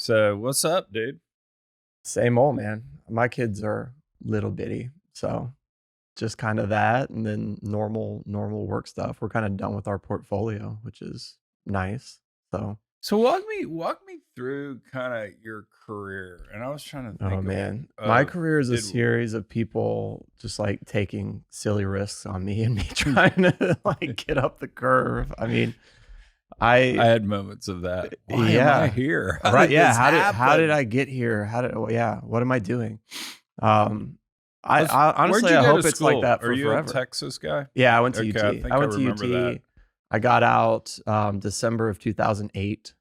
So what's up, dude? Same old, man. My kids are little bitty, so just kind of that, and then normal work stuff. We're kind of done with our portfolio, which is nice. So, So walk me through kind of your career. And I was trying to oh think man, my of career is a did series of people just like taking silly risks on me and me trying to like get up the curve. I mean, I I had moments of that. Why am I yeah, here? How right, did yeah. this How did happen? I get here? Yeah, what am I doing? Um, Let's, I where'd honestly you I go to hope it's like school? that Are for you a forever. Texas guy? Yeah, I went to Okay, I UT. I think I went to remember that. UT. I got out December of 2008.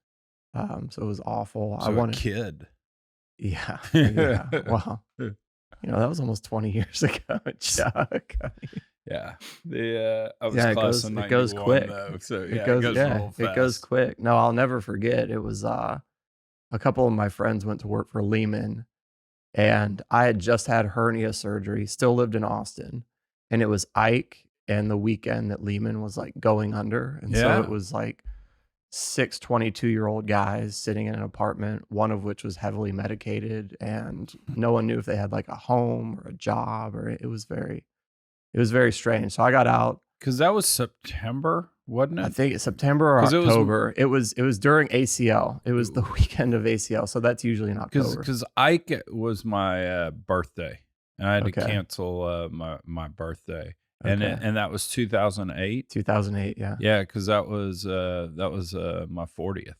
So it was awful. I So a wanted, kid. yeah, yeah. Well, that was almost 20 years ago, Chuck. I mean, Yeah. The I was yeah, class of it goes 91 quick. though. So It yeah, it goes, goes a yeah, little it goes fast. quick. No, I'll never forget. It was a couple of my friends went to work for Lehman, and I had just had hernia surgery, still lived in Austin, and it was Ike and the weekend that Lehman was like going under. And so it Yeah. was like 6 22-year-old guys sitting in an apartment, one of which was heavily medicated, and no one knew if they had like a home or a job, or it was very strange. So I got out, Cause that was September, wasn't I it? think it's September or Cause it was October. It was during ACL. It was the weekend of ACL. So that's usually in October. Cause Ike was my birthday, and I had to Okay. cancel my birthday, Okay. and that was 2008. 2008. Yeah. Yeah, cause that was my 40th.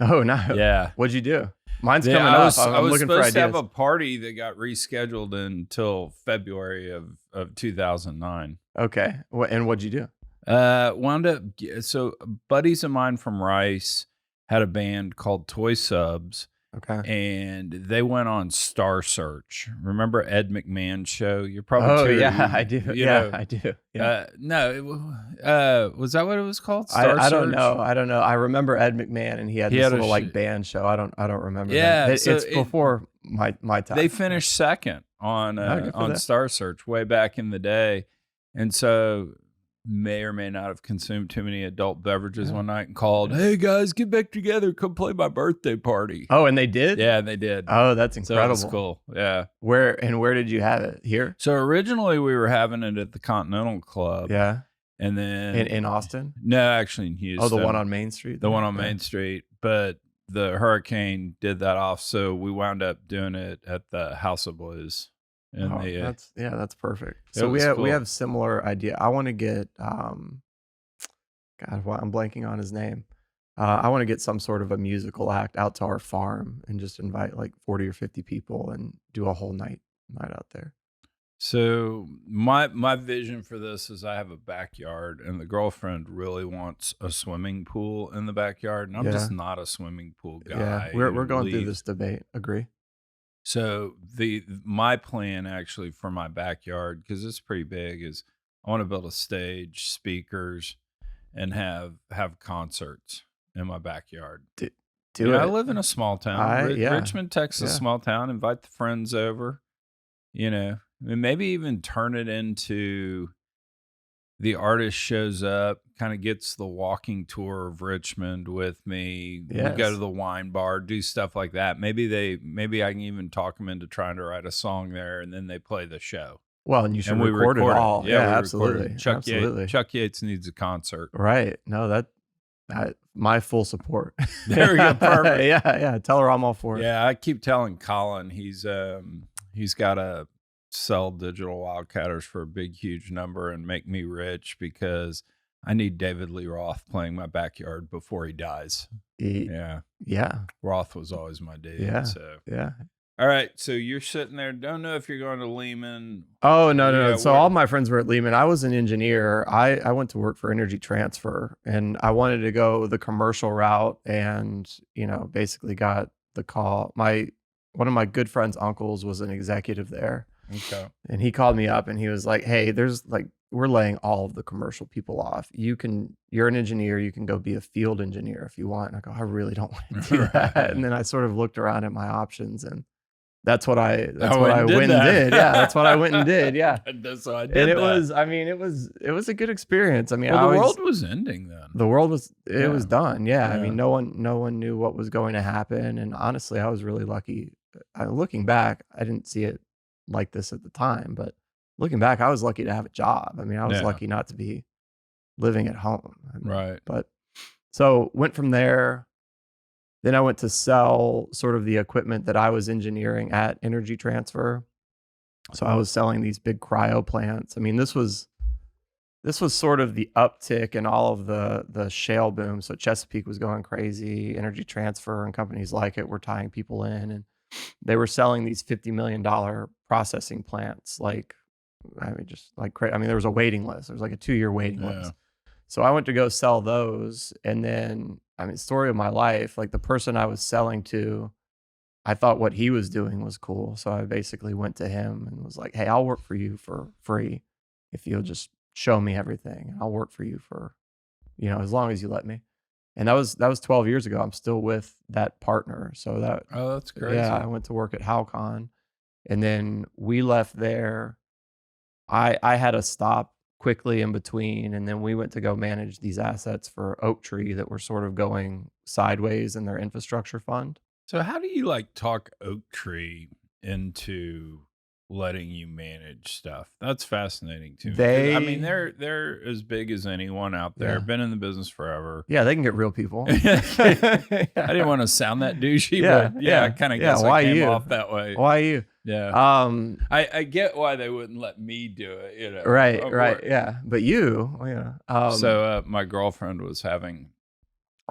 Oh, no. Yeah, What'd you do? Mine's yeah. coming I up. was I'm, I I'm was looking for supposed to have a ideas. party that got rescheduled until February of 2009. Okay. And what'd you do? Wound up so buddies of mine from Rice had a band called Toy Subs, Okay. and they went on Star Search. Remember Ed McMahon's show? You're probably Oh, too, yeah, I do. you Yeah, know. I do. Yeah. No, was that what it was called? Star I don't Search. know. I don't know. I remember Ed McMahon, and he had He this had a little like band show. I don't remember that. yeah. So It's before my they time. Yeah. finished second Oh, good for on that. Star Search way back in the day, and so may or may not have consumed too many adult beverages Yeah. one night and called, Yeah. "Hey guys, get back together, come play my birthday party." Oh, and they did? Yeah, they did. Oh, that's So it was incredible. cool. Yeah. Where did you have it? Here? So originally we were having it at the Continental Club, Yeah. and In then Austin? no, actually in Oh, the one Houston, on Main Street the there? one on Yeah. Main Street, but the hurricane did that off, so we wound up doing it at the House of Blues. And Oh, that's perfect. it So we was have cool. similar idea. I want to get God, I'm blanking on his name. I want to get some sort of a musical act out to our farm and just invite like 40 or 50 people and do a whole night out there. So my vision for this is I have a backyard, and the girlfriend really wants a swimming pool in the backyard, and I'm just Yeah. not a swimming pool Yeah. guy We're who going through leaves. this debate. Agree. So my plan actually for my backyard, because it's pretty big, is I want to build a stage, speakers, and have concerts in my backyard. Do, You do know, I it. live in a small town, Yeah. Richmond, Texas, Yeah. small town. Invite the friends over. You know, and maybe even turn it into the artist shows up, kind of gets the walking tour of Richmond with me. We go to Yes. the wine bar, do stuff like that. Maybe I can even talk them into trying to write a song there, and then they play the show Well, and you should and we record it record it. all. Yeah, Yeah, we recorded absolutely. it. Absolutely. Chuck Yates needs a concert. Right. No, my full support. There we go. Perfect. Yeah, yeah. Tell her I'm all for it. Yeah, I keep telling Colin he's got to sell digital wildcatters for a big huge number and make me rich, because I need David Lee Roth playing my backyard before he dies. E- Yeah, Yeah. Roth was always my dude. Yeah. So Yeah. all right, so you're sitting there, don't know if you're going to Lehman. Oh, no, no, Yeah, no. So all my friends were at Lehman. I was an engineer. I went to work for Energy Transfer, and I wanted to go the commercial route, and, basically got the call. One of my good friend's uncles was an executive there, Okay. and he called me up and he was like, "Hey, we're laying all of the commercial people off. You're an engineer. You can go be a field engineer if you want." And I go, "I really don't want to do that." Right. And then I sort of looked around at my options, and That's I what went I and did went and that. did. Yeah, that's what I went and did. Yeah. So I did And that. I mean, it was a good experience. I mean, Well, the world was ending then. the world was it Yeah. was done. Yeah. I Yeah. mean, no one knew what was going to happen. And honestly, I was really lucky. Looking back, I didn't see it like this at the time, but looking back, I was lucky to have a job. I mean, I was Yeah. lucky not to be living at home. I mean, Right. but so went from there. Then I went to sell sort of the equipment that I was engineering at Energy Transfer. So I was selling these big cryo plants. I mean, this was sort of the uptick in all of the shale boom. So Chesapeake was going crazy. Energy Transfer and companies like it were tying people in, and they were selling these $50 million processing plants. Like, I mean, just like crazy. I mean, there was a waiting list. There was like a 2-year waiting Yeah. list. So I went to go sell those, and then I mean, story of my life. Like the person I was selling to, I thought what he was doing was cool. So I basically went to him and was like, "Hey, I'll work for you for free if you'll just show me everything. I'll work for you for, as long as you let me." And that was 12 years ago. I'm still with that partner. So that Oh, that's crazy. yeah, I went to work at Halcon, and then we left there. I had a stop quickly in between, and then we went to go manage these assets for Oak Tree that were sort of going sideways in their infrastructure fund. So how do you like talk Oak Tree into letting you manage stuff? That's fascinating to me. 'Cause, I mean, They they're as big as anyone out there. Yeah. Been in the business forever. Yeah, they can get real people. I didn't want to sound that douchey, Yeah, but yeah, I yeah, kind of yeah, guess why I came you? off that way. Why you? Yeah. Um, I get why they wouldn't let me do it, right, of right, course. yeah. But you, yeah. So my girlfriend was having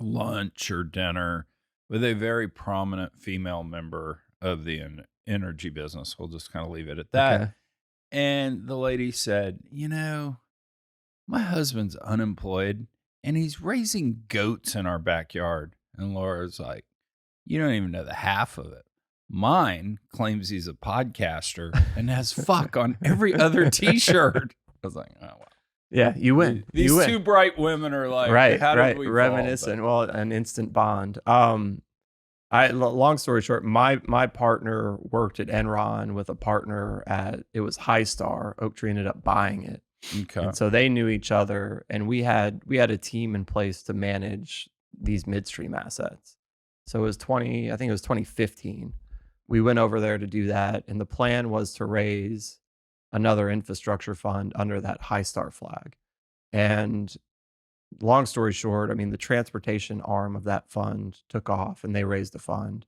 lunch or dinner with a very prominent female member of the energy business. We'll just kind of leave it at that. Okay. And the lady said, my husband's unemployed and he's raising goats in our backyard. And Laura's like, you don't even know the half of it. Mine claims he's a podcaster and has fuck on every other t-shirt. I was like, oh, wow. Yeah, you win. These You win. two bright women are like, Right, how right. did we fall? Reminiscent. Well, an instant bond. Long story short, my partner worked at Enron with a partner at it was Highstar. Oak Tree ended up buying it, Okay. and so they knew each other, and we had a team in place to manage these midstream assets. So it was I think it was 2015. We went over there to do that, and the plan was to raise another infrastructure fund under that Highstar flag. And long story short, I mean, the transportation arm of that fund took off and they raised a fund.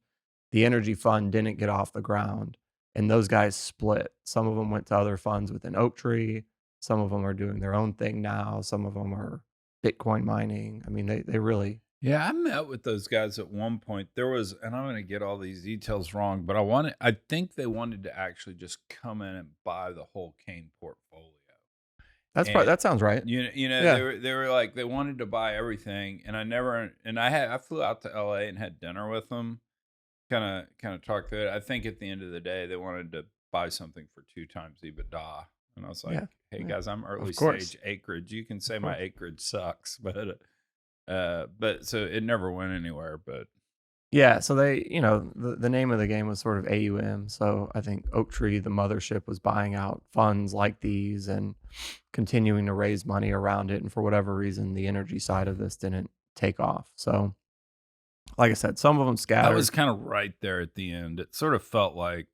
The energy fund didn't get off the ground, and those guys split. Some of them went to other funds within Oak Tree. Some of them are doing their own thing now. Some of them are Bitcoin mining. I mean, they really. Yeah, I met with those guys at one point. There was, and I'm going to get all these details wrong, but I think they wanted to actually just come in and buy the whole cane portfolio. That sounds right. Yeah. They were like, they wanted to buy everything, and I flew out to LA and had dinner with them, kind of talked through it. I think at the end of the day, they wanted to buy something for 2 times EBITDA, and I was like, Yeah. hey Yeah. guys, I'm early Of course. stage acreage. You can say Of my course. acreage sucks, but so it never went anywhere. But Yeah, so they, the name of the game was sort of AUM. So I think Oak Tree, the mothership, was buying out funds like these and continuing to raise money around it. And for whatever reason, the energy side of this didn't take off. So, like I said, some of them that scattered. was kind of right there at the end. It sort of felt like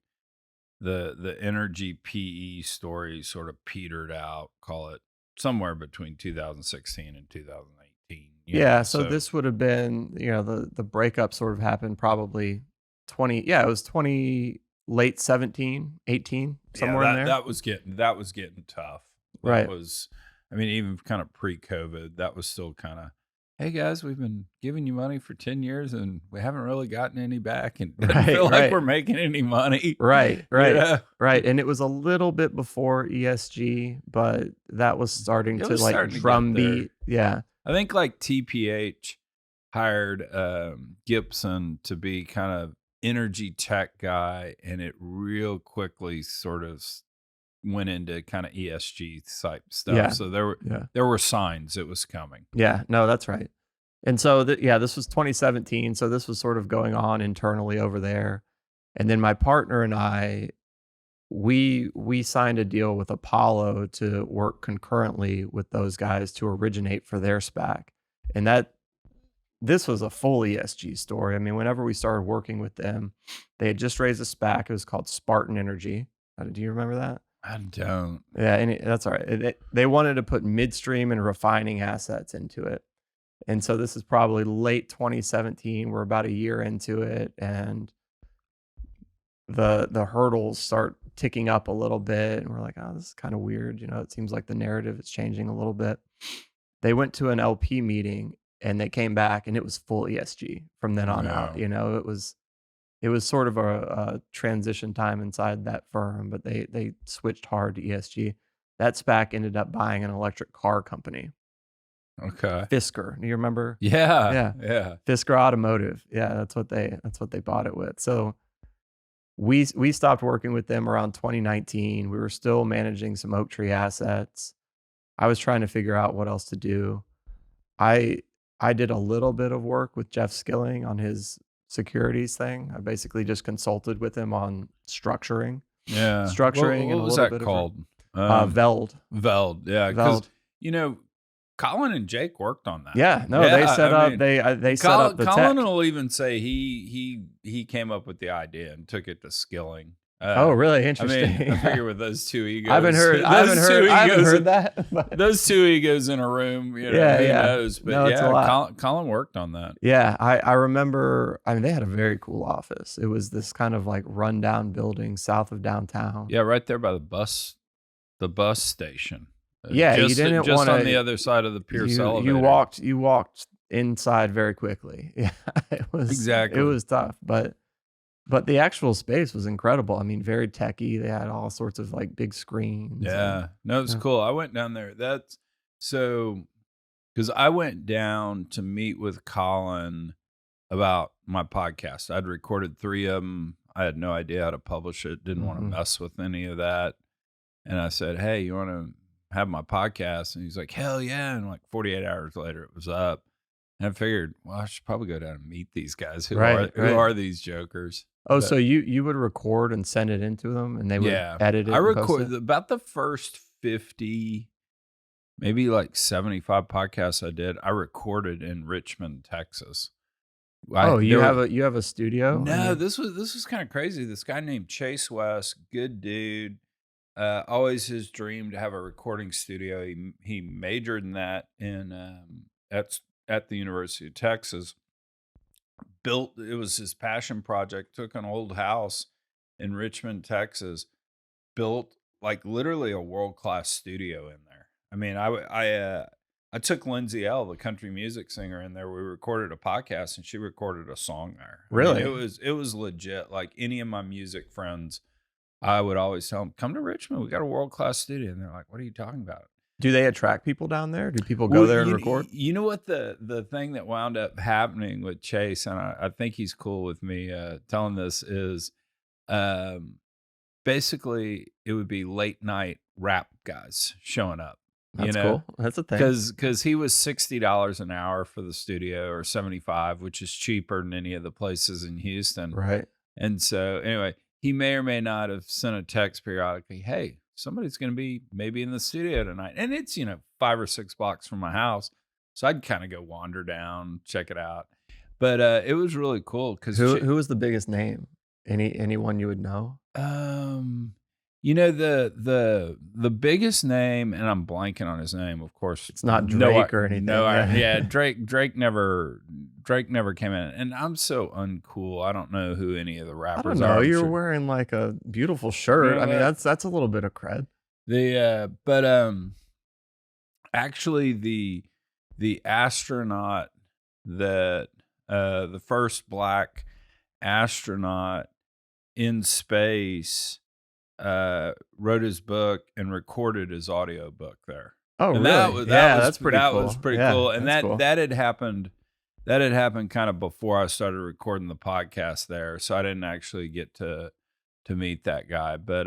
the energy PE story sort of petered out, call it somewhere between 2016 and 2018. Yeah, so this would have been, the breakup sort of happened probably it was 20 late 17, 18, somewhere in there. That was getting tough. That Right. was, I mean, even kind of pre-COVID, that was still kind of, hey guys, we've been giving you money for 10 years and we haven't really gotten any back, and doesn't feel like Right. we're making any money. Right. Yeah. Right. And it was a little bit before ESG, but that was starting It to was like starting to get drumbeat. Yeah. I think like TPH hired Gibson to be kind of energy tech guy, and it real quickly sort of went into kind of ESG type stuff. Yeah. So there were signs it was coming. Yeah. No, that's right. And so, this was 2017. So this was sort of going on internally over there. And then my partner and I, we signed a deal with Apollo to work concurrently with those guys to originate for their SPAC. And this was a full ESG story. I mean, whenever we started working with them, they had just raised a SPAC. It was called Spartan Energy. Do you remember that? I don't. Yeah, and that's all right. They wanted to put midstream and refining assets into it. And so this is probably late 2017. We're about a year into it, and the hurdles start ticking up a little bit, and we're like, oh, this is kind of weird. It seems like the narrative is changing a little bit. They went to an LP meeting and they came back, and it was full ESG from then on out. Wow. It was sort of a transition time inside that firm, but they switched hard to ESG. That SPAC ended up buying an electric car company, Okay. Fisker. Do you remember? Yeah. Yeah. Yeah. Fisker Automotive. Yeah, that's what they bought it with. So we stopped working with them around 2019. We were still managing some Oak Tree assets. I was trying to figure out what else to do. I did a little bit of work with Jeff Skilling on his securities thing. I basically just consulted with him on structuring Yeah. and What a was little that bit called? of Veld. Veld. Yeah. Because, Veld. Colin and Jake worked on that. Yeah, no, Yeah, they set I up mean, they set up the Colin tech. will even say he came up with the idea and took it to Skilling. Oh, really? I Interesting. mean, I figure with those two egos, I haven't heard that. But those two egos in a room, Yeah, who yeah. knows? But No, it's a lot. Colin worked on that. Yeah, I remember. I mean, they had a very cool office. It was this kind of like rundown building south of downtown. Yeah, right there by the bus station. Yeah, you just didn't just want on the other side of the Pierce elevator. You walked inside very quickly. Yeah, Exactly. it was tough, but the actual space was incredible. I mean, very techy. They had all sorts of like big screens. Yeah, no, it's cool. I went down there. That's so because I went down to meet with Colin about my podcast. I'd recorded 3 of them. I had no idea how to publish it. Didn't want to mess with any of that. And I said, "Hey, you want to have my podcast?" And he's like, "Hell yeah!" And like 48 hours later, it was up. And I figured, well, I should probably go down and meet these guys. Who are these jokers? Oh, so you would record and send it into them, and they would edit it. I and post recorded it? about the first 50, maybe like 75 podcasts I did. I recorded in Richmond, Texas. You have a studio? No, this was kind of crazy. This guy named Chase West, good dude. Always his dream to have a recording studio. He majored in that at the University of Texas. It was his passion project. Took an old house in Richmond, Texas, built like literally a world-class studio in there. I mean, I took Lindsay L, the country music singer, in there. We recorded a podcast and she recorded a song there. Really? I mean, it was legit. Like any of my music friends, I would always tell them, come to Richmond. We got a world-class studio. And they're like, what are you talking about? Do they attract people down there? Do people go there and record? You know what the thing that wound up happening with Chase, and I think he's cool with me telling this, is basically it would be late night rap guys showing up. That's cool. That's a thing. Because he was $60 an hour for the studio, or 75, which is cheaper than any of the places in Houston. Right. And so anyway, he may or may not have sent a text periodically, hey, somebody's going to be maybe in the studio tonight. And it's, 5 or 6 blocks from my house. So I'd kind of go wander down, check it out. But it was really cool. Because who was the biggest name? Anyone you would know? The biggest name, and I'm blanking on his name, of course. It's not Drake or anything. No, Drake never came in, and I'm so uncool. I don't know who any of the rappers are. You're wearing like a beautiful shirt. I mean, that's a little bit of cred. Actually the astronaut that the first black astronaut in space wrote his book and recorded his audio book there. Oh, and really? That's pretty cool. That was pretty cool. And that had happened. That had happened kind of before I started recording the podcast there, so I didn't actually get to meet that guy. But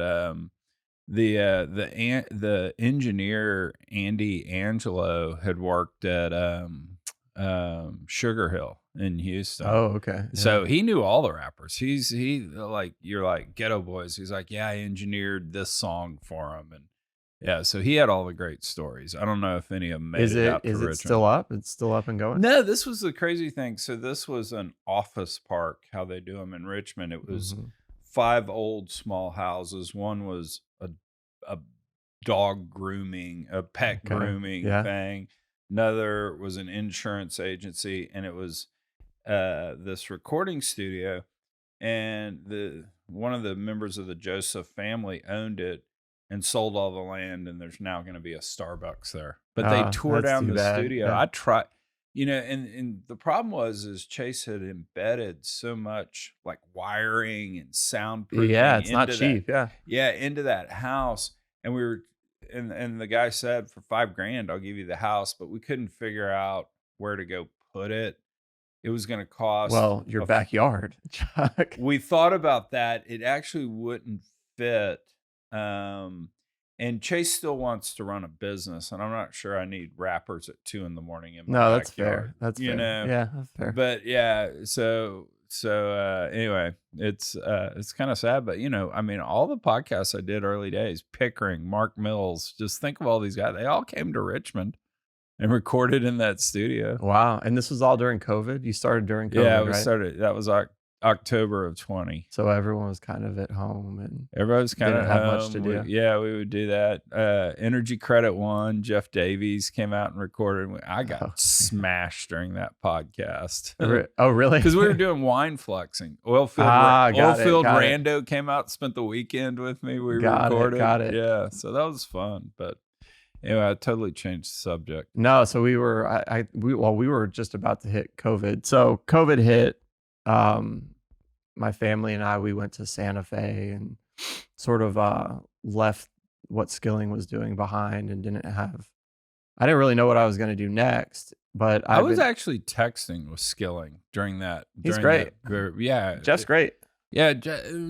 the engineer Andy Angelo had worked at Sugar Hill in Houston. Oh, okay. Yeah. So he knew all the rappers. He like, you're like Ghetto Boys. He's like, yeah, I engineered this song for him, and yeah, so he had all the great stories. I don't know if any of them made it out to Is it Richmond. still up? It's still up and going? No, this was the crazy thing. So this was an office park, how they do them in Richmond. It was 5 old small houses. One was a dog grooming, a pet grooming thing. Another was an insurance agency, and it was this recording studio. And one of the members of the Joseph family owned it and sold all the land, and there's now going to be a Starbucks there. But they tore down the studio. Yeah. I tried, and the problem is Chase had embedded so much like wiring and soundproofing. Yeah, it's not cheap. Into that house, and we were, and the guy said, for $5,000 I'll give you the house, but we couldn't figure out where to go put it. It was going to cost. Well, your backyard, Chuck. We thought about that. It actually wouldn't fit. And Chase still wants to run a business, and I'm not sure I need rappers at 2 a.m. in my No, that's backyard. fair. That's you fair. know. Yeah, that's fair. But yeah, so anyway, it's kind of sad, but I mean, all the podcasts I did early days, Pickering, Mark Mills, just think of all these guys. They all came to Richmond and recorded in that studio. Wow. And this was all during COVID? You started during COVID, Yeah, we right? started. That was October of 20. So everyone was kind of at home and everybody was kind of didn't have much to do. We would do that. Energy Credit One, Jeff Davies came out and recorded. I got smashed during that podcast. Oh, really? Because we were doing wine flexing. Oilfield Rando came out, spent the weekend with me. We recorded. Got it. Yeah, so that was fun. But anyway, I totally changed the subject. No, so we were we were just about to hit COVID. So COVID hit. My family and we went to Santa Fe and sort of left what Skilling was doing behind, and I didn't really know what I was going to do next. But I was actually texting with Skilling during that. He's great. Jeff's great. Yeah,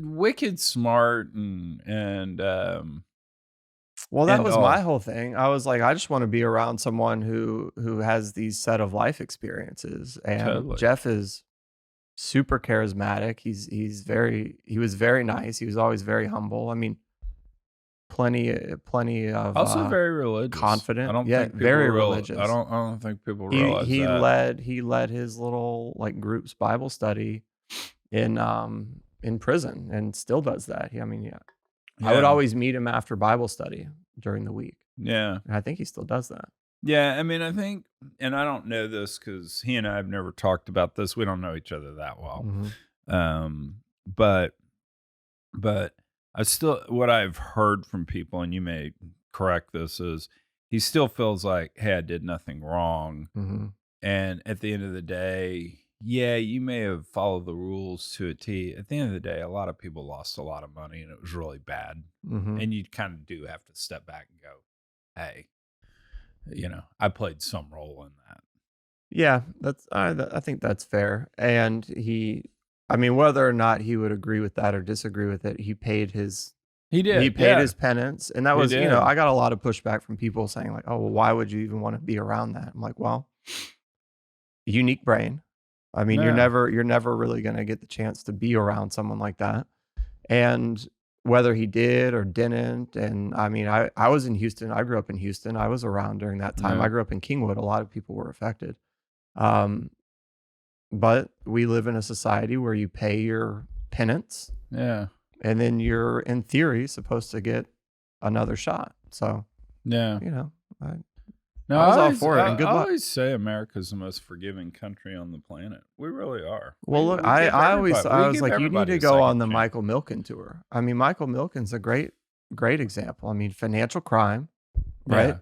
wicked smart and well, that was my whole thing. I was like, I just want to be around someone who has these set of life experiences, and Jeff is super charismatic. He was very nice. He was always very humble. I mean, plenty of also very religious, confident. I don't think very religious. I don't think people realize he led his little like groups Bible study in prison, and still does that. I would always meet him after Bible study during the week. Yeah, and I think he still does that. Yeah, I mean, I think, and I don't know this because he and I have never talked about this. We don't know each other that well. But I still, what I've heard from people, and you may correct this, is he still feels like, hey, I did nothing wrong. And at the end of the day, yeah, you may have followed the rules to a T. At the end of the day, a lot of people lost a lot of money, and it was really bad. And you kind of do have to step back and go, hey, I played some role in that. Yeah, I think that's fair. And whether or not he would agree with that or disagree with it, he paid his his penance. And that was, I got a lot of pushback from people saying like, oh, well, why would you even want to be around that? I'm like, well, unique brain. I mean, you're never really going to get the chance to be around someone like that. And whether he did or didn't. And I mean, I was in Houston. I grew up in Houston. I was around during that time. Yeah. I grew up in Kingwood. A lot of people were affected. But we live in a society where you pay your penance. Yeah. And then you're, in theory, supposed to get another shot. So, yeah. I was all for it. And good luck. I always say America's the most forgiving country on the planet. We really are. Well, look, I was like, you need to go on the Michael Milken tour. I mean, Michael Milken's a great example. I mean, financial crime, right? Yeah.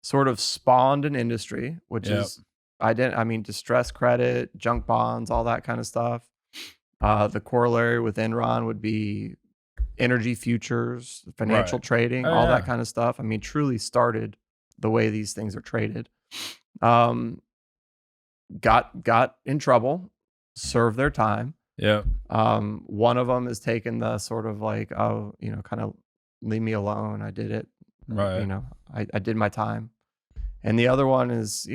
Sort of spawned an industry, which is, distressed credit, junk bonds, all that kind of stuff. The corollary with Enron would be energy futures, financial trading, all that kind of stuff. I mean, truly started the way these things are traded. Got in trouble, served their time. Yeah. One of them is taking the sort of like, oh, kind of leave me alone. I did it. Right. I did my time. And the other one is,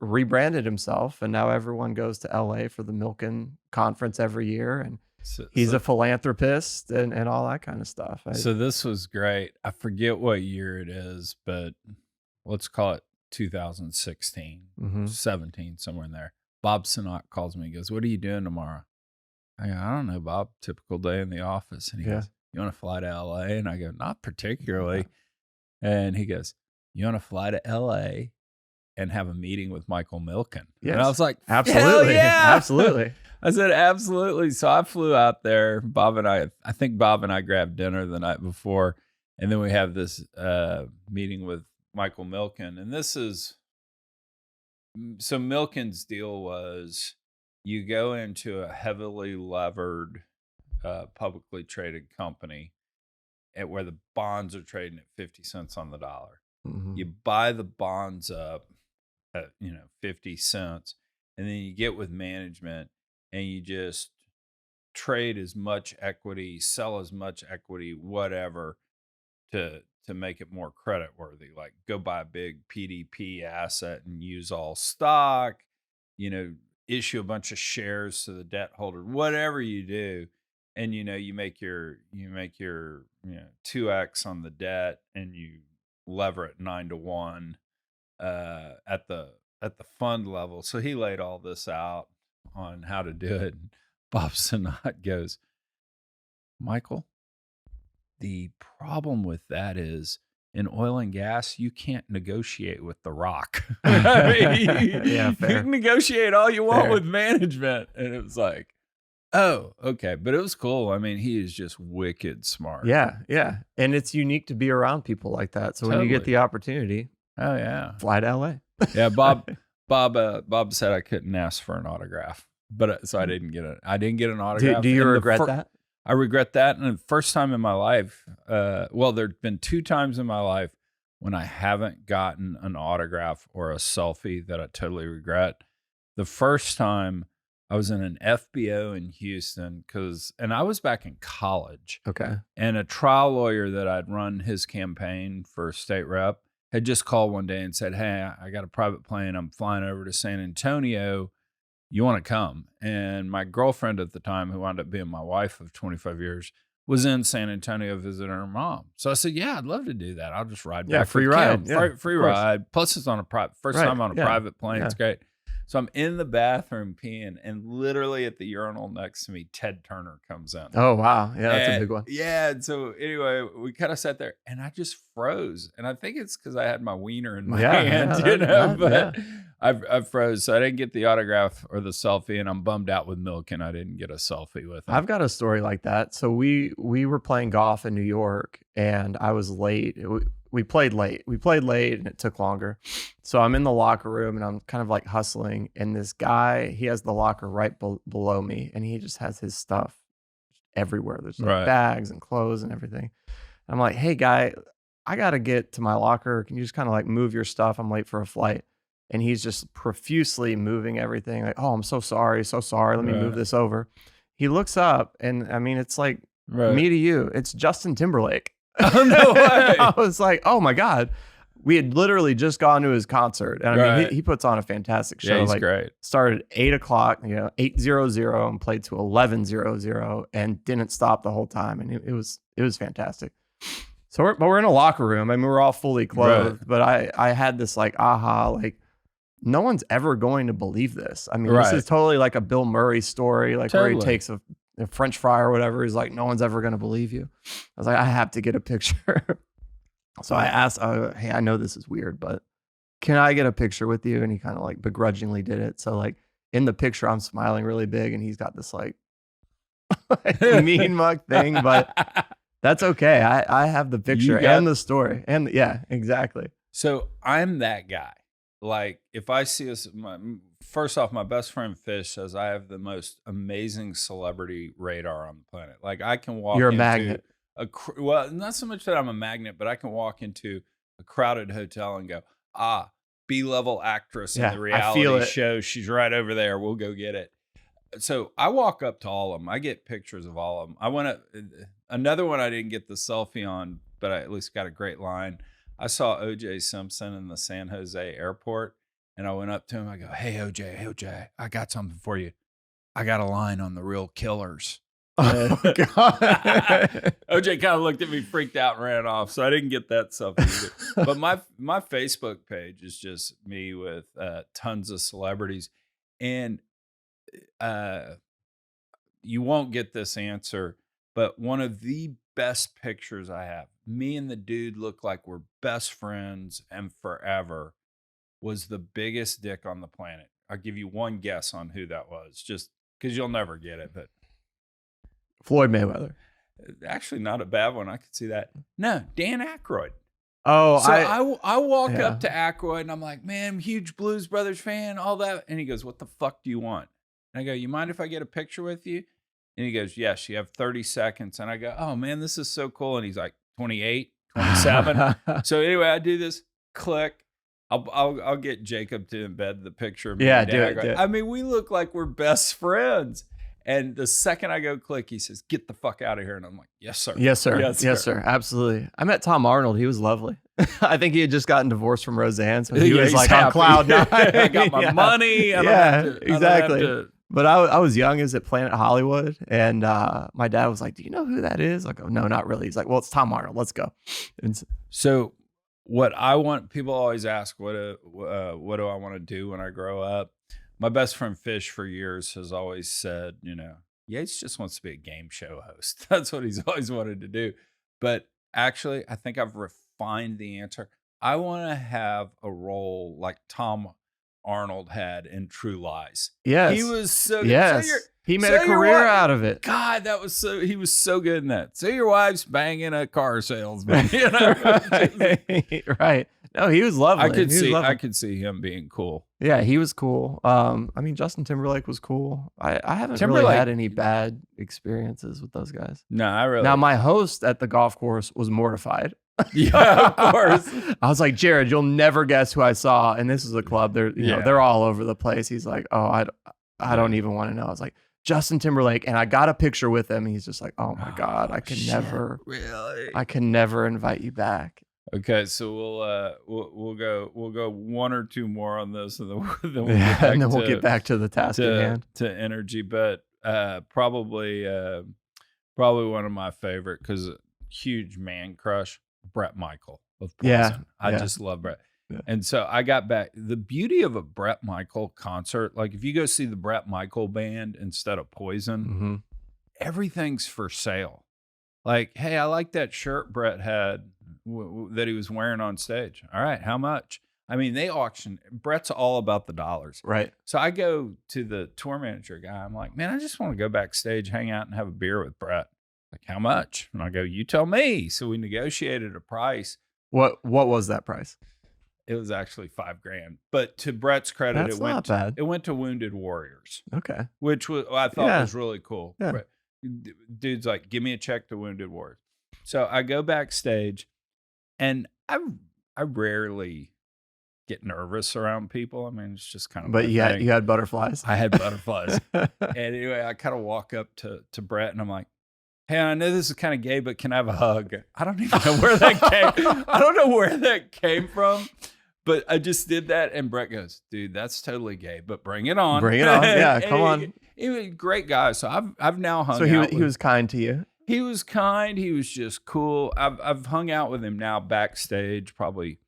rebranded himself, and now everyone goes to LA for the Milken conference every year, and So, he's so a philanthropist and all that kind of stuff. So this was great. I forget what year it is, but let's call it 2016, Mhm. 17, somewhere in there. Bob Sinott calls me. He goes, "What are you doing tomorrow?" I go, "I don't know, Bob. Typical day in the office." And he Yeah. goes, "You want to fly to LA?" And I go, "Not Yeah. particularly." And he goes, "You want to fly to LA and have a meeting with Michael Milken?" And I Yes. was like, "Hell Absolutely. yeah!" Absolutely. I said, "Absolutely." So I flew out there. I think Bob and I grabbed dinner the night before. And then we have this meeting with Michael Milken. And so Milken's deal was you go into a heavily levered, publicly traded company where the bonds are trading at 50 cents on the dollar. Mhm. You buy the bonds up at 50 cents, and then you get with management and you just trade as much equity, sell as much equity, whatever, to make it more credit worthy. Like go buy a big PDP asset and use all stock, you know, issue a bunch of shares to the debt holder, whatever you do. And you make your 2x on the debt, and you lever it 9 to 1 at the fund level. So he laid all this out on how to do it. And Bob Sinott goes, "Michael, the problem with that is in oil and gas, you can't negotiate with the rock." I mean, Yeah, you fair. can negotiate all you want Fair. with management. And it was like, oh, okay. But it was cool. I mean, he is just wicked smart. Yeah, yeah, and it's unique to be around people like that, so when you get Totally. the opportunity, Oh, yeah. fly to LA. Yeah. Bob said I couldn't ask for an autograph, but so I didn't get an Do autograph. you And regret that? I regret that. And the first time in my life, well, there've been 2 times in my life when I haven't gotten an autograph or a selfie that I totally regret. The first time I was in an FBO in Houston and I was back in college, Okay. and a trial lawyer that I'd run his campaign for state rep had just called one day and said, "Hey, I got a private plane. I'm flying over to San Antonio. You want to come?" And my girlfriend at the time, who wound up being my wife of 25 years, was in San Antonio visiting her mom. So I said, "Yeah, I'd love to do that. I'll just ride Yeah, back free with ride, Kim. yeah, Free of course. ride. Plus, it's on a first Right, time on a yeah, private plane. yeah. It's great." So I'm in the bathroom peeing, and literally at the urinal next to me, Ted Turner comes in. Oh, wow, yeah, that's a And big one. yeah, and so anyway, we kind of sat there, and I just froze. And I think it's because I had my wiener in my Yeah, hand, yeah, yeah. but I froze. So I didn't get the autograph or the selfie, and I'm bummed out with Milken. I didn't get a selfie with him. I've got a story like that. So we were playing golf in New York, and I was late. We played late. We played late, and it took longer. So I'm in the locker room, and I'm kind of like hustling. And this guy, he has the locker right below me, and he just has his stuff everywhere. There's like Right. bags and clothes and everything. I'm like, "Hey, guy, I gotta get to my locker. Can you just kind of like move your stuff? I'm late for a flight." And he's just profusely moving everything. Like, "Oh, I'm so sorry, so sorry. Let me move Right. this over." He looks up, and I mean, it's like Right. me to you. It's Justin Timberlake. Oh, no I way. was like, "Oh my god." We had literally just gone to his concert, and I mean, Right. he puts on a fantastic Yeah, show. he's Like, great. started at 8 o'clock, 8:00, and played to 11:00, and didn't stop the whole time, and it was fantastic. So we're in a locker room. I mean, we're all fully Right. clothed, but I had this like aha, like no one's ever going to believe this. I mean, this Right. is totally like a Bill Murray story, like where he Totally. takes a French fry or whatever. He's like, no one's ever going to believe you. I was like, I have to get a picture. So I asked, hey, I know this is weird, but can I get a picture with you? And he kind of like begrudgingly did it. So like in the picture, I'm smiling really big, and he's got this like mean mug thing, but that's okay. I have the You picture and got the story, and yeah, exactly. So I'm that guy. Like if I see us, first off, my best friend Fish says I have the most amazing celebrity radar on the planet. Like I can walk You're a into magnet. well, not so much that I'm a magnet, but I can walk into a crowded hotel and go, B-level actress in Yeah, the I feel reality it. show. She's right over there. We'll go get it. So I walk up to all of them. I get pictures of all of them. I want to, another one I didn't get the selfie on, but I at least got a great line. I saw OJ Simpson in the San Jose airport, And I went up to him. I go, hey, OJ, I got something for you. I got a line on the Real Killers. Oh, God. OJ kind of looked at me, freaked out, and ran off. So I didn't get that stuff either. But my Facebook page is just me with tons of celebrities. And you won't get this answer, but one of the best pictures I have, me and the dude look like we're best friends and forever, was the biggest dick on the planet. I'll give you one guess on who that was, just because you'll never get it. But Floyd Mayweather. actually, not a bad one. I could see that. No, Dan Aykroyd. Oh, So I walk yeah. up to Aykroyd and I'm like, man, I'm a huge Blues Brothers fan, all that. And he goes, what the fuck do you want? And I go, you mind if I get a picture with you? And he goes, yes, you have 30 seconds. And I go, oh man, this is so cool. And he's like 28, 27. So anyway, I do this, click. I'll get Jacob to embed the picture of me. Yeah, and do Dan. it. I mean, we look like we're best friends. And the second I go click, he says, get the fuck out of here. And I'm like, yes, sir. Yes, sir. Yes, Yes, sir. sir. Absolutely. I met Tom Arnold. He was lovely. I think he had just gotten divorced from Roseanne. So he Yeah, was he's like happy. on cloud nine. I got my Yeah. money. I don't Yeah, have to, I don't have exactly. to- But I was young. Is at Planet Hollywood. And my dad was like, do you know who that is? I go, no, not really. He's like, well, it's Tom Arnold. Let's go. And So what I want, people always ask, what do I want to do when I grow up? My best friend Fish for years has always said, Yates just wants to be a game show host. That's what he's always wanted to do. But actually, I think I've refined the answer. I want to have a role like Tom Arnold had in True Lies. yes. He was so good. Yes. So He made so a your career wife- out of it. God, he was so good in that. So your wife's banging a car salesman. Right. No, he was lovely. I could He was lovely. I could see him being cool. Yeah, he was cool. I mean, Justin Timberlake was cool. I haven't really Timberlake- had any bad experiences with those guys. No, I really. Now, my host at the golf course was mortified. Yeah, of course. I was like, Jared, you'll never guess who I saw. And this is a club. They're Yeah. they're all over the place. He's like, oh, I don't even want to know. I was like, Justin Timberlake, and I got a picture with him. He's just like, oh my God, I can never invite you back. Okay, so we'll go one or two more on this, and then We'll get back to the task at hand. to energy. But probably one of my favorite, because huge man crush, Bret Michael of Poison. Yeah, I yeah. just love Bret. Yeah. And so I got back. The beauty of a Bret Michael concert, like if you go see the Bret Michael band instead of Poison, Mm-hmm. everything's for sale. Like, hey, I like that shirt Bret had that he was wearing on stage. All right, how much? I mean, they auction. Bret's all about the dollars. Right. So I go to the tour manager guy. I'm like, man, I just want to go backstage, hang out, and have a beer with Bret. Like, how much? And I go, you tell me. So we negotiated a price. What was that price? It was actually $5,000. But to Bret's credit, That's not bad. It went to Wounded Warriors, Okay. which I thought Yeah. was really cool. Yeah. But dude's like, give me a check to Wounded Warriors. So I go backstage, and I rarely get nervous around people. I mean, it's just kind of. But my you thing. had butterflies. I had butterflies. And anyway, I kind of walk up to Bret, and I'm like, hey, I know this is kind of gay, but can I have a hug? I don't even know where that came. I don't know where that came from, but I just did that. And Bret goes, dude, that's totally gay, but bring it on. Bring it on. Yeah, And come on. He was a great guy. So I've now hung So out. he was kind to you. He was kind. He was just cool. I've hung out with him now backstage probably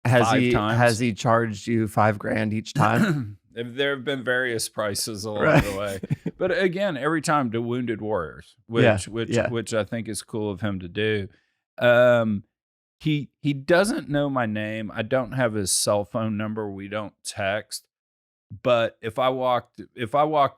Has 5 times. Has he charged you $5,000 each time? There have been various prices along Right. the way, but again, every time to Wounded Warriors, which I think is cool of him to do. He doesn't know my name. I don't have his cell phone number. We don't text. But if I walked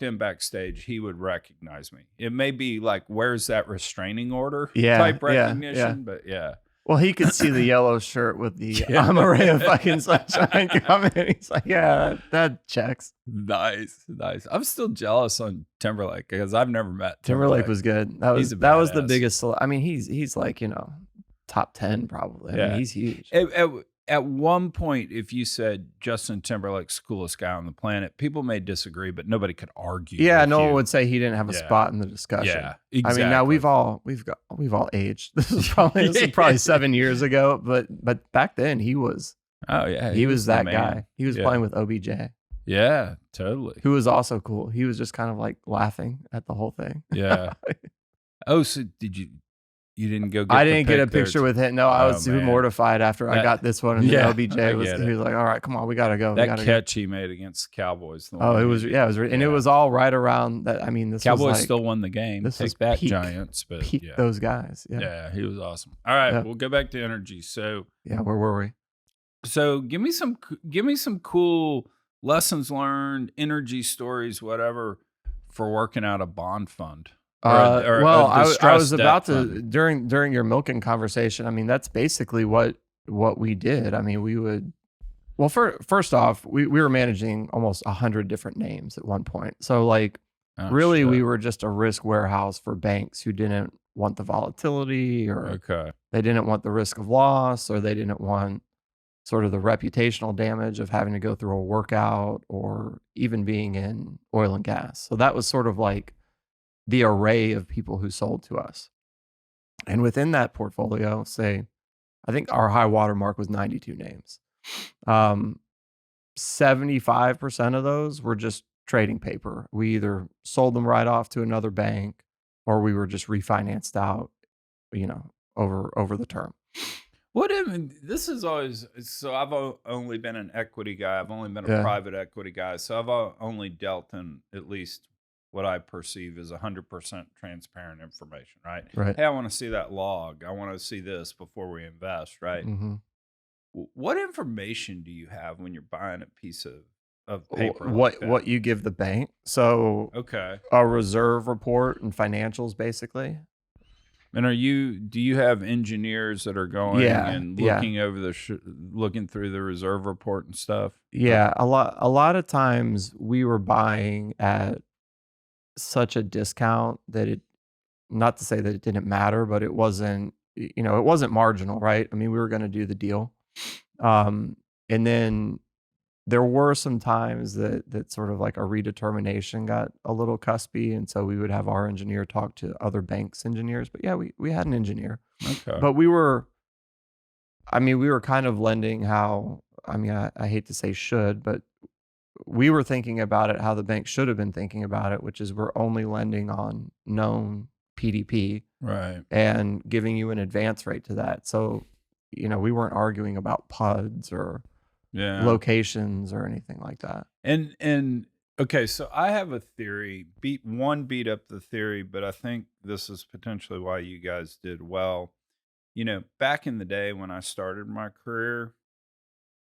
in backstage, he would recognize me. It may be like, where's that restraining order type recognition, yeah. but yeah. Well, he could see the yellow shirt with the Yeah. I'm a ray of fucking sunshine coming. He's like, yeah, that checks. Nice. I'm still jealous on Timberlake because I've never met Timberlake was good. That was He's a the badass. biggest. I mean, he's like, top 10 probably. I Yeah. mean, he's huge. At one point, if you said Justin Timberlake's coolest guy on the planet, people may disagree, but nobody could argue. Yeah, with no you. one would say he didn't have a Yeah. spot in the discussion. Yeah, exactly. I mean, now we've all aged. This is probably 7 years ago, but back then he was Oh yeah, he He was was the that man. guy. He was Yeah. playing with OBJ, Yeah, totally. who was also cool. He was just kind of like laughing at the whole thing. Yeah. Oh, so you didn't go I get the didn't get a pic there? picture with him. No, I Oh was super man. mortified after I That got this one, and then yeah, OBJ I was get he it. was like, "All right, come on, we gotta go, we That gotta go." catch he made against the Cowboys, the Oh, one it was he and it yeah. was all right around that. I mean, this was Cowboys like still won the game. this was Take that, peak Giants, but peak yeah. those guys. Yeah, Yeah, he was awesome. All right, yeah, we'll go back to energy. yeah. Where were we? So give me some cool lessons learned, energy stories, whatever, for working out a bond fund or a Well, I was distressed debt about to fund. during your Milken conversation. I mean, that's basically what we did. I mean, we would well, first off, we were managing almost 100 different names at one point. So like, Oh really, shit. we were just a risk warehouse for banks who didn't want the volatility, or Okay. they didn't want the risk of loss, or they didn't want sort of the reputational damage of having to go through a workout or even being in oil and gas. So that was sort of like the array of people who sold to us. And within that portfolio, say, I think our high water mark was 92 names. 75% of those were just trading paper. We either sold them right off to another bank, or we were just refinanced out, over the term. What even this is always so I've only been an equity guy. I've only been a Yeah. private equity guy. So I've only dealt in at least what I perceive as 100% transparent information, right? Right. Hey, I want to see that log. I want to see this before we invest, right? Mm-hmm. What information do you have when you're buying a piece of paper like What that? you give the bank? So Okay. a reserve report and financials, basically. And do you have engineers that are going Yeah, and yeah, looking over looking through the reserve report and stuff? yeah. Okay. A lot of times we were buying at such a discount that it, not to say that it didn't matter, but it wasn't, it wasn't marginal, right? I mean, we were going to do the deal. Um, and then there were some times that sort of like a redetermination got a little cuspy, and so we would have our engineer talk to other banks' engineers. But yeah, we had an engineer, Okay. but we were kind of lending how, I mean, I hate to say should, but we were thinking about it how the bank should have been thinking about it, which is we're only lending on known PDP Right. and giving you an advance rate to that. So, we weren't arguing about PUDs or Yeah. locations or anything like that. And okay, so I have a theory. Beat up the theory, but I think this is potentially why you guys did well. Back in the day when I started my career,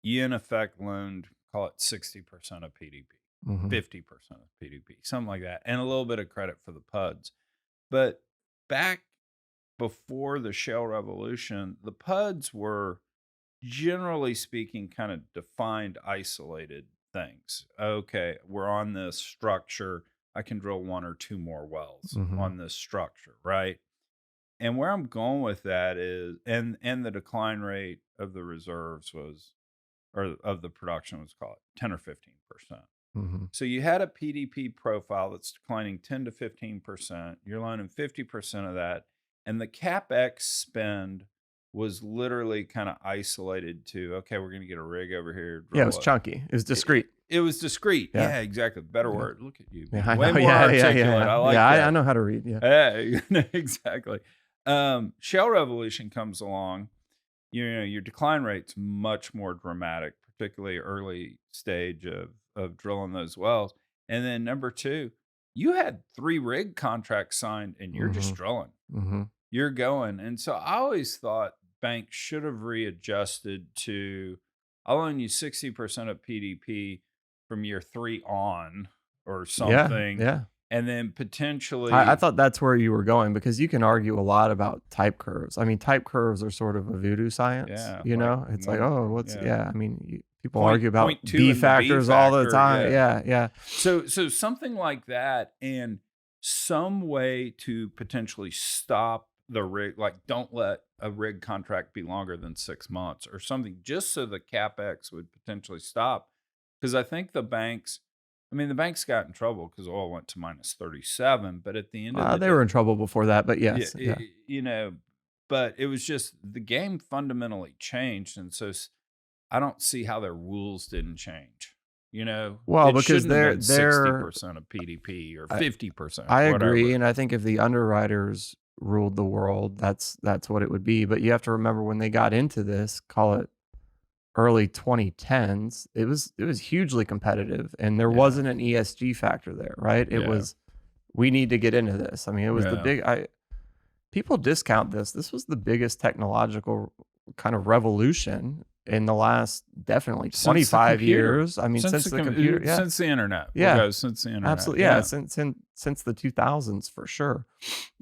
you in effect loaned, call it 60% of PDP, Hmm. 50% of PDP, something like that, and a little bit of credit for the PUDs. But back before the shale revolution, the PUDs were, generally speaking, kind of defined, isolated things. Okay, we're on this structure. I can drill one or two more wells Hmm. on this structure, right? And where I'm going with that is, and the decline rate of the reserves was, or of the production was, called 10 or 15%. Hmm. So you had a PDP profile that's declining 10 to 15%. You're loaning 50% of that. And the CapEx spend was literally kind of isolated to, okay, we're going to get a rig over here, Yeah, it drill was it. chunky. It was discreet. It was discreet. Yeah. Yeah, exactly. Better Yeah. word. Look at you. Yeah, Being I way know. more Yeah, yeah, articulate. yeah, I yeah. like Yeah, I that. know how to read. Yeah. Hey, exactly. Shale revolution comes along. Your decline rate's much more dramatic, particularly early stage of drilling those wells. And then number two, you had 3 rig contracts signed and you're Hmm. just drilling. Hmm. You're going. And so I always thought banks should have readjusted to, I'll loan you 60% of PDP from year 3 on or Yeah, something. yeah. And then I potentially, thought that's where you were going, because you can argue a lot about type curves. I mean, type curves are sort of a voodoo science, yeah, you like know? It's like, one, oh, yeah, yeah. I mean, people point argue about point two B in the B factors all the factor. time. Yeah. Yeah, yeah. So something like that, and some way to potentially stop the rig, like don't let a rig contract be longer than 6 months or something, just so the CapEx would potentially stop. Because I think the banks got in trouble because oil went to minus 37. But at the end of the They day, were in trouble before that, but yeah, yes, yeah. but it was just the game fundamentally changed, and so I don't see how their rules didn't change. You know, Well, it because shouldn't have been they're 60% of PDP or I 50%, I agree, whatever. and I think if the underwriters ruled the world, that's what it would be. But you have to remember when they got into this, call it early 2010s, it was hugely competitive, and there Yeah. wasn't an ESG factor there, right? It Yeah. was, we need to get into this. I mean, it was the Yeah. big I people discount this. This was the biggest technological kind of revolution in the last definitely Since the 25 computer, years. I mean, since the computer, yeah. since the internet. We'll Yeah, go since the internet. absolutely. Yeah, Yeah. since the 2000s for sure.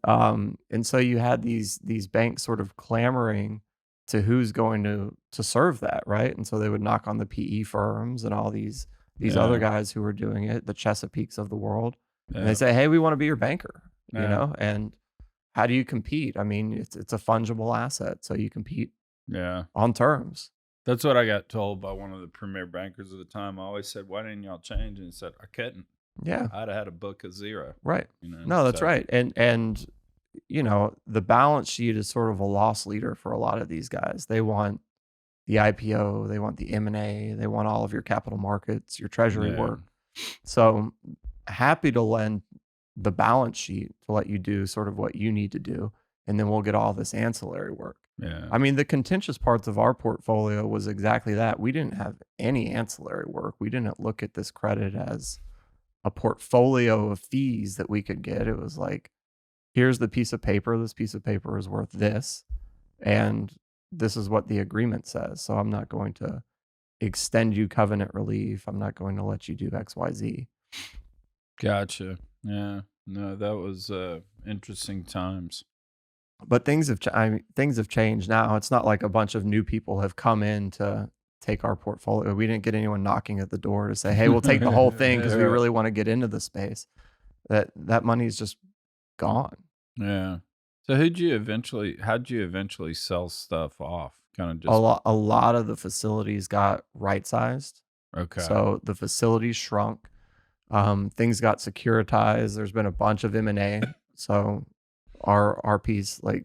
And so you had these banks sort of clamoring to who's going to serve that, right? And so they would knock on the PE firms and all these other Yeah. guys who were doing it, the Chesapeakes of the world, and they Yeah. say, "Hey, we want to be your banker," Yeah. And how do you compete? I mean, it's a fungible asset, so you compete Yeah. on terms. That's what I got told by one of the premier bankers at the time. I always said, "Why didn't y'all change?" And he said, "I couldn't. Yeah, I'd have had a book of zero." right. You know. No, that's So right. And the balance sheet is sort of a loss leader for a lot of these guys. They want the IPO, they want the M&A, they want all of your capital markets, your treasury yeah. work. So happy to lend the balance sheet to let you do sort of what you need to do, and then we'll get all this ancillary work. Yeah. I mean, the contentious parts of our portfolio was exactly that. We didn't have any ancillary work. We didn't look at this credit as a portfolio of fees that we could get. It was like, here's the piece of paper. This piece of paper is worth this. And this is what the agreement says. So I'm not going to extend you covenant relief. I'm not going to let you do XYZ. Gotcha. Yeah. No, that was interesting times. But things have changed now. It's not like a bunch of new people have come in to take our portfolio. We didn't get anyone knocking at the door to say, "Hey, we'll take the whole thing because we Yeah. really want to get into the space." That money is just gone. Yeah. So how'd you eventually sell stuff off? Kind of just A lot of the facilities got right sized. okay. So the facilities shrunk. Things got securitized. There's been a bunch of M&A. So our piece, like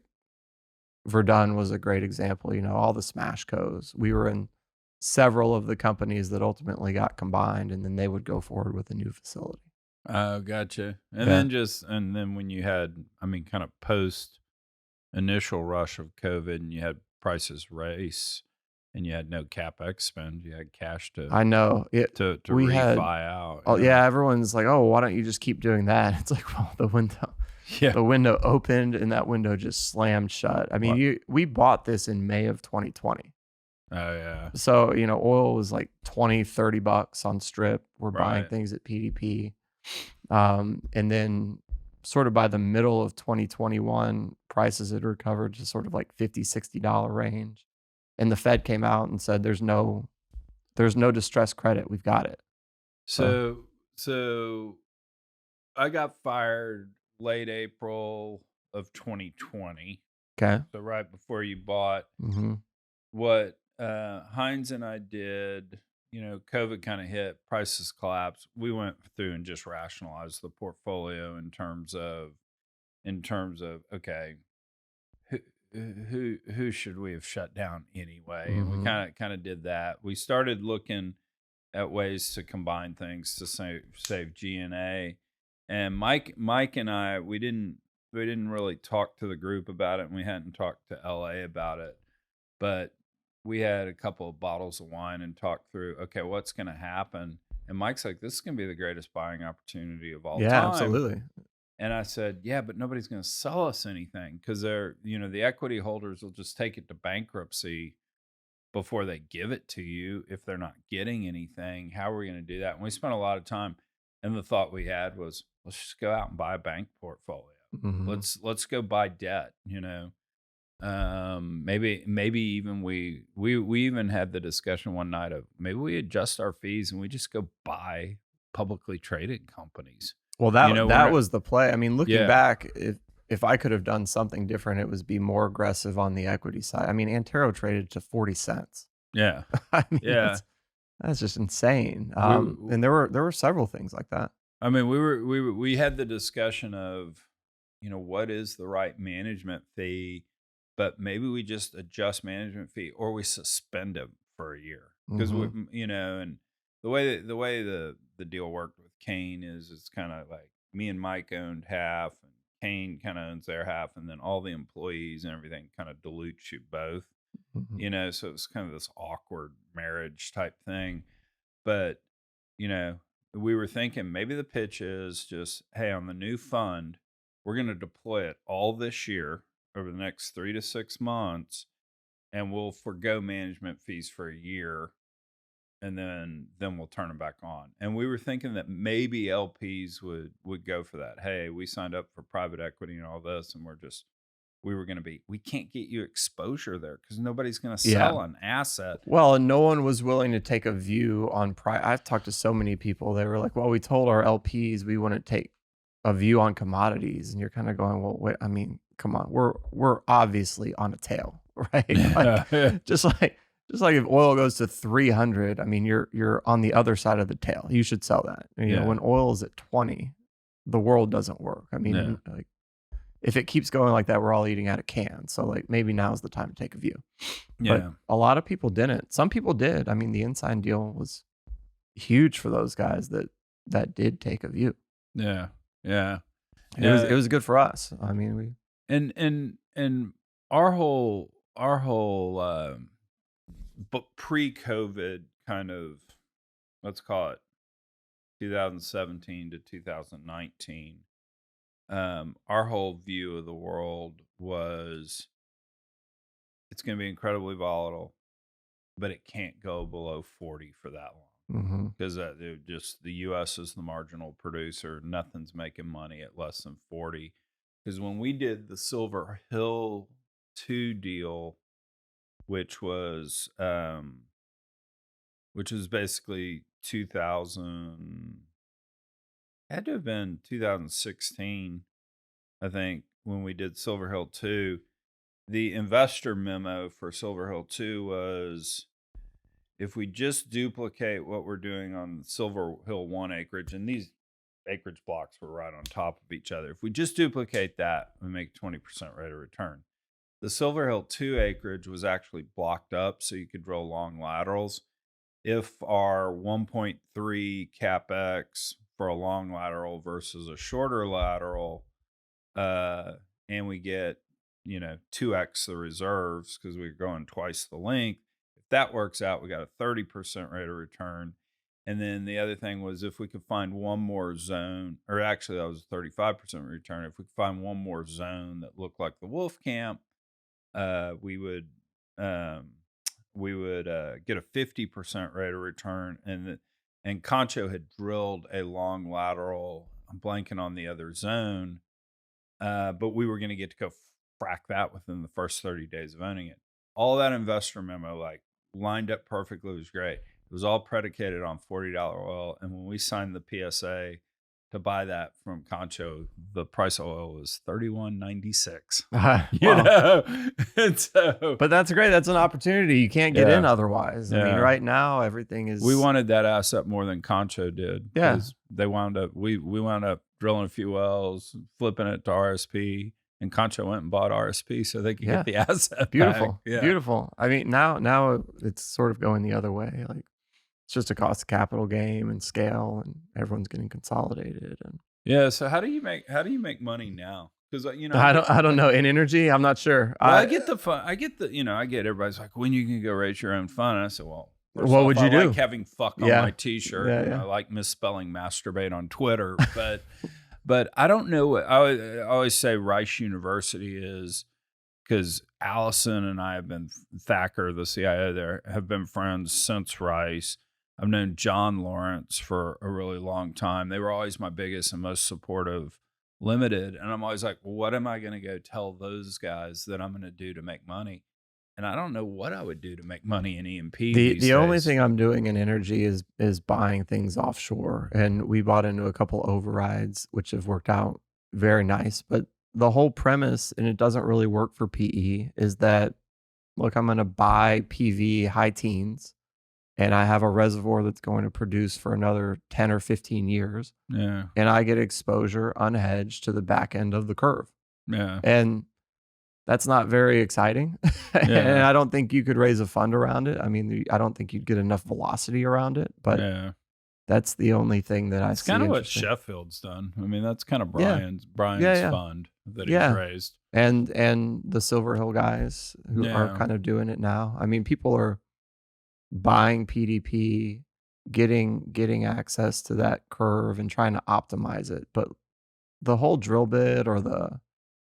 Verdun was a great example, all the smash codes. We were in several of the companies that ultimately got combined, and then they would go forward with a new facility. Oh, gotcha. Yeah. And then when you had, I mean, kind of post initial rush of COVID and you had prices race and you had no CapEx spend, you had cash I know it. to We had, refi out. oh yeah, everyone's like, "Oh, why don't you just keep doing that?" It's like, well, Yeah. the window opened and that window just slammed shut. I mean, What? we bought this in May of 2020. Oh yeah. So, oil was like 20, $30 on strip. We're buying Right. things at PDP. And then sort of by the middle of 2021, prices had recovered to sort of like $50, $60 range. And the Fed came out and said, there's no distressed credit. We've got it. So, So I got fired late April of 2020. okay. So right before you bought. Mm-hmm. What Heinz and I did, COVID kind of hit, prices collapsed. We went through and just rationalized the portfolio in terms of okay, who who should we have shut down anyway? And we Mm-hmm. kind of did that. We started looking at ways to combine things to save G&A. And Mike and I we didn't really talk to the group about it, and we hadn't talked to LA about it, but we had a couple of bottles of wine and talked through, okay, what's going to happen. And Mike's like, this is going to be the greatest buying opportunity of all Yeah, time. absolutely. And I said, yeah, but nobody's going to sell us anything because the equity holders will just take it to bankruptcy before they give it to you if they're not getting anything. How are we going to do that? And we spent a lot of time. And the thought we had was, let's just go out and buy a bank portfolio. Mm-hmm. Let's go buy debt. Maybe even we even had the discussion one night of maybe we adjust our fees and we just go buy publicly traded companies. Well, We're that not, was the play. I mean, looking yeah, back, if I could have done something different, it was be more aggressive on the equity side. I mean, Antero traded to 40 cents. yeah, I mean, yeah. that's just insane. We And there were several things like that. I mean, we had the discussion of, what is the right management fee, but maybe we just adjust management fee or we suspend them for a year. because we, Mhm. and the way the deal worked with Kane is it's kind of like me and Mike owned half, and Kane kind of owns their half, and then all the employees and everything kind of dilutes you both. Mhm. So it's kind of this awkward marriage type thing. But, you know, we were thinking maybe the pitch is just, hey, on the new fund, we're going to deploy it all this year over the next 3 to 6 months, and we'll forego management fees for a year, and then we'll turn them back on. And we were thinking that maybe LPs would go for that. Hey, we signed up for private equity and all this, and we were going to be, we can't get you exposure there because nobody's going to Yeah. sell an asset. Well, and no one was willing to take a view on I've talked to so many people. They were like, "Well, we told our LPs we wouldn't take a view on commodities," and you're kind of going, "Well, wait. I mean, come on. We're obviously on a tail, right? Like, Yeah. just like just like if oil goes to 300, I mean, you're on the other side of the tail. You should sell that. And, Yeah. when oil is at 20, the world doesn't work. I mean, Yeah. and, like if it keeps going like that, we're all eating out of cans. So like maybe now's the time to take a view." But Yeah. a lot of people didn't. Some people did. I mean, the Ensign deal was huge for those guys that did take a view. Yeah. Yeah. It was good for us. I mean, we And our whole but pre-COVID kind of, let's call it 2017 to 2019, our whole view of the world was it's going to be incredibly volatile, but it can't go below 40 for that long. mhm. Because just the U.S. is the marginal producer. Nothing's making money at less than 40. Because when we did the Silver Hill 2 deal, which was basically 2000, had to have been 2016, I think, when we did Silver Hill 2. The investor memo for Silver Hill 2 was, if we just duplicate what we're doing on Silver Hill 1 acreage, and these acreage blocks were right on top of each other, if we just duplicate that, we make 20% rate of return. The Silver Hill 2 acreage was actually blocked up so you could drill long laterals. If our 1.3 capex for a long lateral versus a shorter lateral, and we get 2x the reserves because we're going twice the length, if that works out, we got a 30% rate of return. And then the other thing was, if we could find one more zone, or actually that was a 35% return, if we could find one more zone that looked like the Wolf Camp, we would get a 50% rate of return. And Concho had drilled a long lateral. I'm blanking on the other zone, but we were going to get to go frack that within the first 30 days of owning it. All that investor memo lined up perfectly. It was great. It was all predicated on $40 oil. And when we signed the PSA to buy that from Concho, the price of oil was $31.96. Well, And so, but that's great. That's an opportunity. You can't get in yeah, otherwise. I mean, yeah. right now everything is. We wanted that asset more than Concho did. Yeah. They wound up, we wound up drilling a few wells, flipping it to RSP, and Concho went and bought RSP so they could Yeah. get the asset Beautiful. back. Yeah. Beautiful. I mean, now it's sort of going the other way. Like it's just a cost of capital game and scale, and everyone's getting consolidated. And Yeah. So how do you make money now? Because I don't know. In energy, I'm not sure. well, I get the fun. I get everybody's like, when you can go raise your own fund. And I said, well, first What off, would I you do? like having fuck on Yeah. my T-shirt. Yeah, And yeah. I like misspelling masturbate on Twitter, but I don't know what I always say. Rice University is, because Allison and I have been, Thacker, the CIO there, have been friends since Rice. I've known John Lawrence for a really long time. They were always my biggest and most supportive limited. And I'm always like, well, what am I going to go tell those guys that I'm going to do to make money? And I don't know what I would do to make money in E&P these The only days. thing I'm doing in energy is buying things offshore, and we bought into a couple overrides, which have worked out very nice. But the whole premise, and it doesn't really work for PE, is that look, I'm going to buy PV high teens, and I have a reservoir that's going to produce for another 10 or 15 years, Yeah. and I get exposure unhedged to the back end of the curve. Yeah. And that's not very exciting. And Yeah. I don't think you could raise a fund around it. I mean, I don't think you'd get enough velocity around it, but Yeah. that's the only thing that I It's kind see of what interesting. Sheffield's done. I mean, that's kind of Yeah. Brian's Yeah. fund that he's Yeah. raised. And the Silver Hill guys who are Yeah. kind of doing it now. I mean, people are buying PDP, getting access to that curve and trying to optimize it. But the whole drill bit or the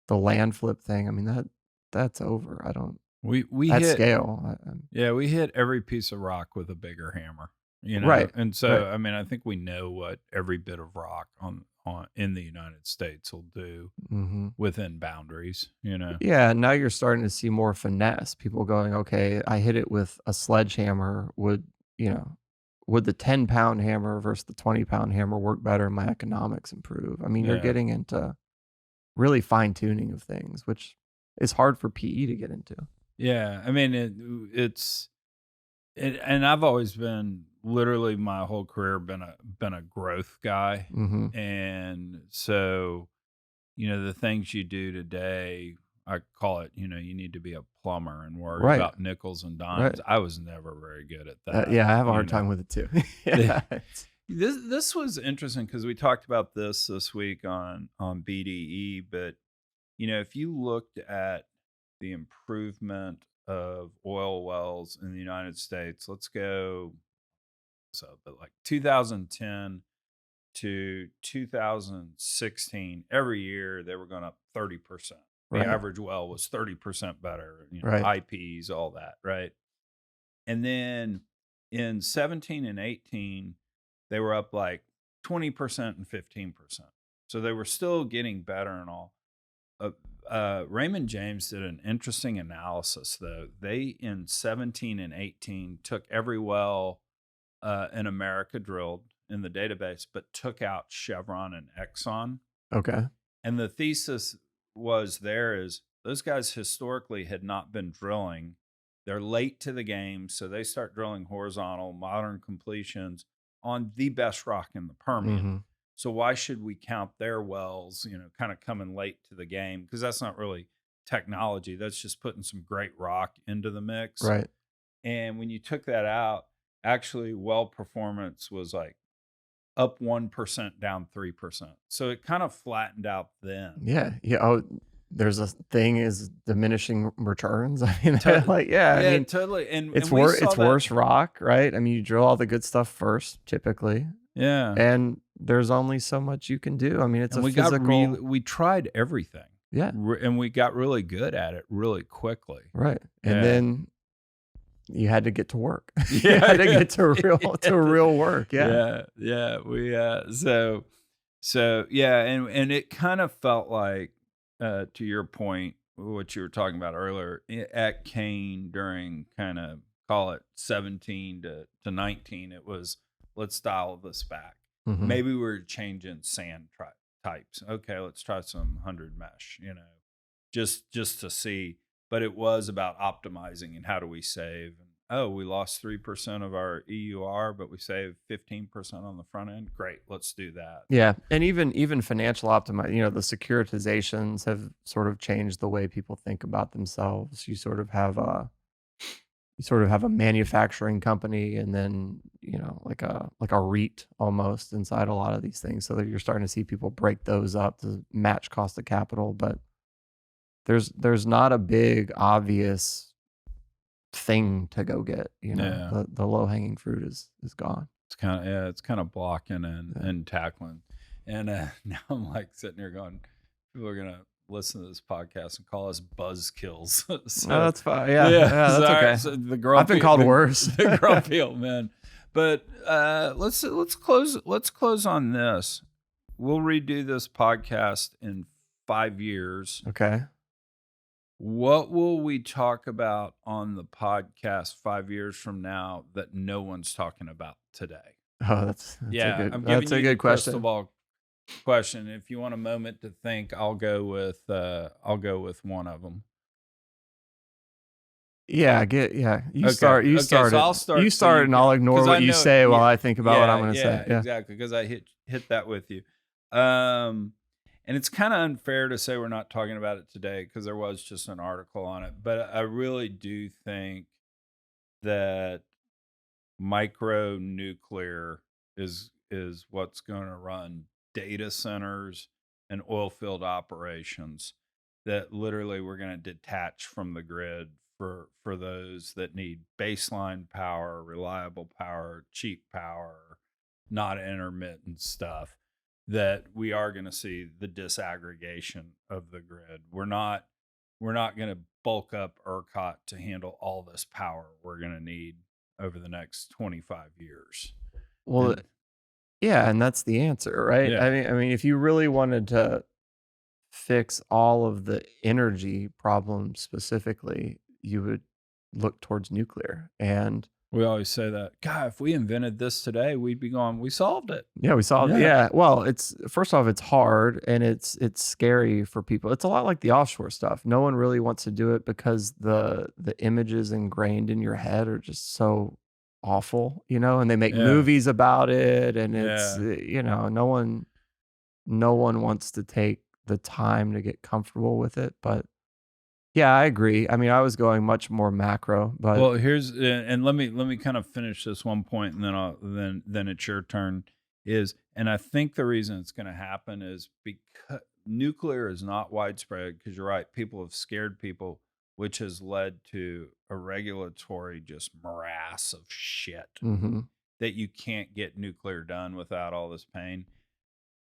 land flip thing, I mean, that's over. I don't We at hit scale. Yeah, we hit every piece of rock with a bigger hammer, Right. And so Right. I mean, I think we know what every bit of rock on in the United States will do Mm-hmm. within boundaries. Yeah, now you're starting to see more finesse. People going, okay, I hit it with a sledgehammer. Would the 10-pound hammer versus the 20-pound hammer work better and my economics improve? I mean, you're Yeah. getting into really fine tuning of things, which is hard for PE to get into. Yeah, I mean and I've always been literally my whole career been a growth guy. Mm-hmm. And so, the things you do today, I call it, you need to be a plumber and worry Right. about nickels and dimes. Right. I was never very good at that. Yeah, I have a hard time with it too. Yeah. This was interesting because we talked about this week on BDE, but if you looked at the improvement of oil wells in the United States, let's go but like 2010 to 2016, every year they were going up 30%. The Right. average well was 30% better, Right. IPs, all that, right? And then in 17 and 18, they were up like 20% and 15%. So they were still getting better and all. Raymond James did an interesting analysis, though. They, in 17 and 18, took every well in America drilled in the database, but took out Chevron and Exxon. Okay. And the thesis was those guys historically had not been drilling. They're late to the game, so they start drilling horizontal, modern completions on the best rock in the Permian. Mm-hmm. So why should we count their wells, kind of coming late to the game? Because that's not really technology. That's just putting some great rock into the mix. Right. And when you took that out, actually well performance was like up 1%, down 3%. So it kind of flattened out then. Yeah. Yeah. Oh, there's a thing is diminishing returns. I mean, I mean, totally. And it's we worse. saw It's that. worse rock, right? I mean, you drill all the good stuff first, typically. Yeah. And there's only so much you can do. I mean, it's and a physical. we tried everything. Yeah. And we got really good at it really quickly. Right. And then you had to get to work. Yeah, you had to get to real work. Yeah. Yeah. We so yeah, and it kind of felt like to your point, what you were talking about earlier, at Kane during kind of call it 17 to 19, it was let's dial this back. Mhm. Maybe we're changing sand types. Okay, let's try some 100 mesh, just to see. But it was about optimizing and how do we save. And we lost 3% of our EUR, but we saved 15% on the front end. Great, let's do that. Yeah, and even financial optimize. The securitizations have sort of changed the way people think about themselves. You sort of have a manufacturing company, and then like a REIT almost inside a lot of these things. So that you're starting to see people break those up to match cost of capital, but there's not a big obvious thing to go get. The low hanging fruit is gone. It's kind of blocking and tackling. And now I'm like sitting here going, people are gonna listen to this podcast and call us buzzkills. So, that's fine. Yeah, that's okay. So the grumpy, I've been called worse. The grumpy old man. But let's close on this. We'll redo this podcast in 5 years. Okay. What will we talk about on the podcast 5 years from now that no one's talking about today? Oh, that's I'm giving that's you a the good question. crystal ball question. If you want a moment to think, I'll go with one of them. Yeah, you start. You Okay, start. So I'll start. You start, and I'll ignore what you say while I think about what I'm going to say. Yeah, exactly. Because I hit that with you. And it's kind of unfair to say we're not talking about it today because there was just an article on it. But I really do think that micro nuclear is what's going to run data centers and oil field operations, that literally we're going to detach from the grid for those that need baseline power, reliable power, cheap power, not intermittent stuff. That we are going to see the disaggregation of the grid. We're not going to bulk up ERCOT to handle all this power we're going to need over the next 25 years. Well, And yeah, and that's the answer, right? yeah, I mean, if you really wanted to fix all of the energy problems specifically, you would look towards nuclear. And we always say that, God, if we invented this today, we'd be going, we solved it. yeah, we saw. Yeah. Yeah, well, it's first off, it's hard and it's scary for people. It's a lot like the offshore stuff. No one really wants to do it because the images ingrained in your head are just so awful, and they make Yeah. movies about it, and it's Yeah. no one wants to take the time to get comfortable with it. But yeah, I agree. I mean, I was going much more macro, but Well, here's and let me kind of finish this one point, and then it's your turn. And I think the reason it's going to happen is because nuclear is not widespread. Because you're right, people have scared people, which has led to a regulatory just morass of shit mhm. that you can't get nuclear done without all this pain.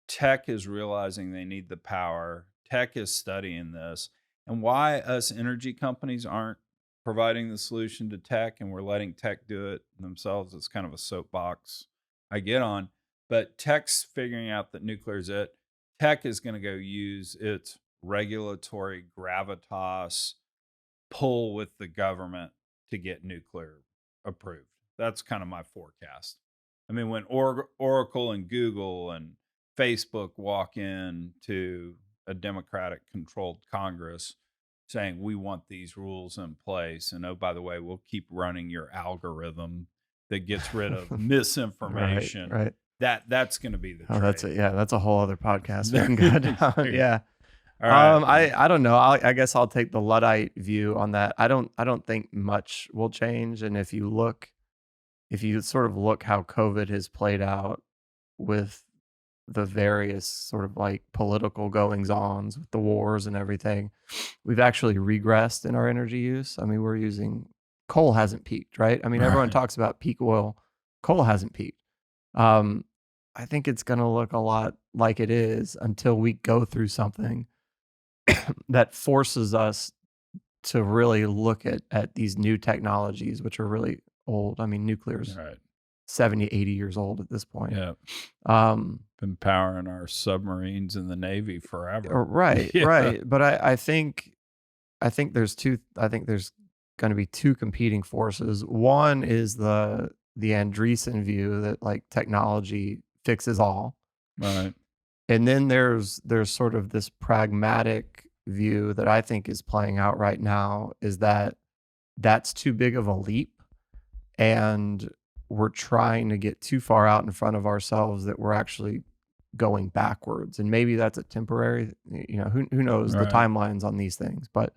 Tech is realizing they need the power. Tech is studying this. And why us energy companies aren't providing the solution to tech and we're letting tech do it themselves, it's kind of a soapbox I get on. But tech's figuring out that nuclear is it. Tech is going to go use its regulatory gravitas pull with the government to get nuclear approved. That's kind of my forecast. I mean, when Oracle and Google and Facebook walk in to a Democratic controlled Congress saying, we want these rules in place. And oh, by the way, we'll keep running your algorithm that gets rid of Right, misinformation. right. That's going to be the Oh, trade. that's a whole other podcast we can go down. Yeah. All right. I don't know. I guess I'll take the Luddite view on that. I don't think much will change. And if you sort of look how COVID has played out with the various sort of like political goings ons with the wars and everything, we've actually regressed in our energy use. I mean, we're using coal hasn't peaked, right? I mean, everyone Right. talks about peak oil. Coal hasn't peaked. Um, I think it's going to look a lot like it is until we go through something that forces us to really look at these new technologies, which are really old. I mean, nuclear's Right. 70, 80 years old at this point. Yeah. Um, Been powering our submarines in the Navy forever. right, Yeah. right. But I think there's going to be two competing forces. One is the Andreessen view that like technology fixes all. Right. And then there's sort of this pragmatic view that I think is playing out right now, is that that's too big of a leap and we're trying to get too far out in front of ourselves that we're actually going backwards. And maybe that's a temporary, who knows the Right. timelines on these things, but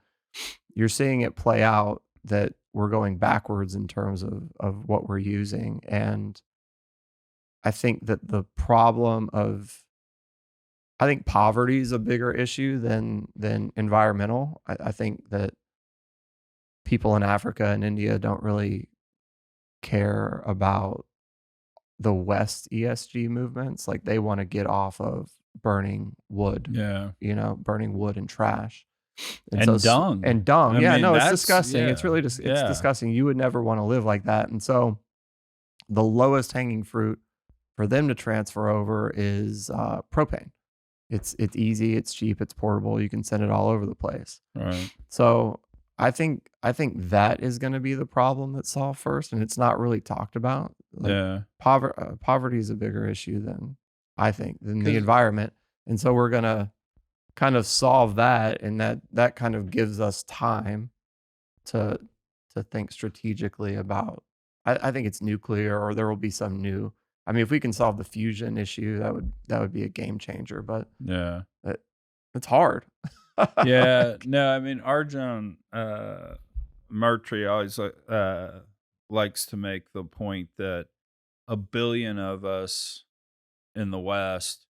you're seeing it play out that we're going backwards in terms of what we're using. And I think that I think poverty is a bigger issue than environmental. I think that people in Africa and India don't really care about the West ESG movements. Like they want to get off of burning wood, Yeah. burning wood and trash. And dung. And dung. I Yeah, mean, no, it's that's disgusting. It's really just it's yeah. disgusting. You would never want to live like that. And so the lowest hanging fruit for them to transfer over is propane. It's easy, it's cheap, it's portable. You can send it all over the place. Right. So I think that is going to be the problem that's solved first, and it's not really talked about. Like Yeah. poverty is a bigger issue than the 'Cause environment, and so we're gonna kind of solve that, and that kind of gives us time to think strategically about. I think it's nuclear, or there will be some new I mean, if we can solve the fusion issue, that would be a game changer, but Yeah. it, it's hard. Yeah. No, I mean, Arjun Murtry always likes to make the point that a billion of us in the West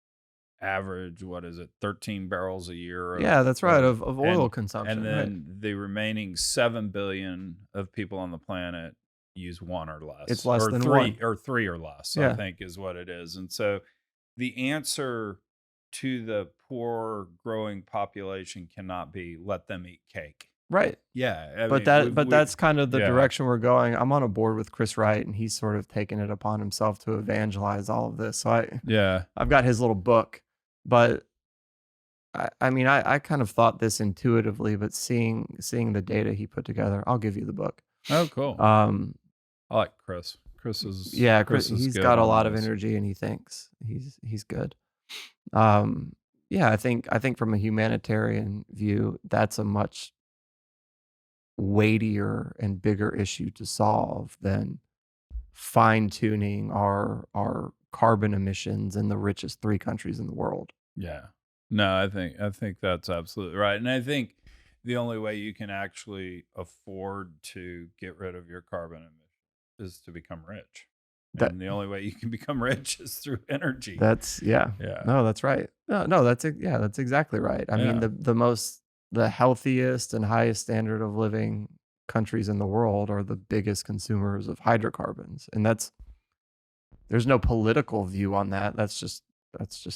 average, what is it, 13 barrels a year Yeah, that's right, of oil and consumption, right. then the remaining 7 billion of people on the planet use one or It's less, less than one. or three or less, I Yeah, think is what it is. And so the answer to the poor growing population cannot be let them eat cake. right. Yeah, I But mean, that's kind of the yeah, direction we're going. I'm on a board with Chris Wright, and he's sort of taken it upon himself to evangelize all of this. So yeah. I've got his little book, but I mean, I kind of thought this intuitively, but seeing the data he put together, I'll give you the book. Oh, cool. Um, I like Chris. yeah, Chris is he's good got a lot on of this. energy, and he thinks he's good. Um, yeah, I think from a humanitarian view, that's a much weightier and bigger issue to solve than fine tuning our carbon emissions in the richest 3 countries in the world. Yeah. No, I think that's absolutely right. And I think the only way you can actually afford to get rid of your carbon emission is to become rich. That And the only way you can become rich is through energy. that's yeah. Yeah. No, that's right. No, yeah, that's exactly right. I mean, Yeah. the healthiest and highest standard of living countries in the world are the biggest consumers of hydrocarbons. And there's no political view on that. That's just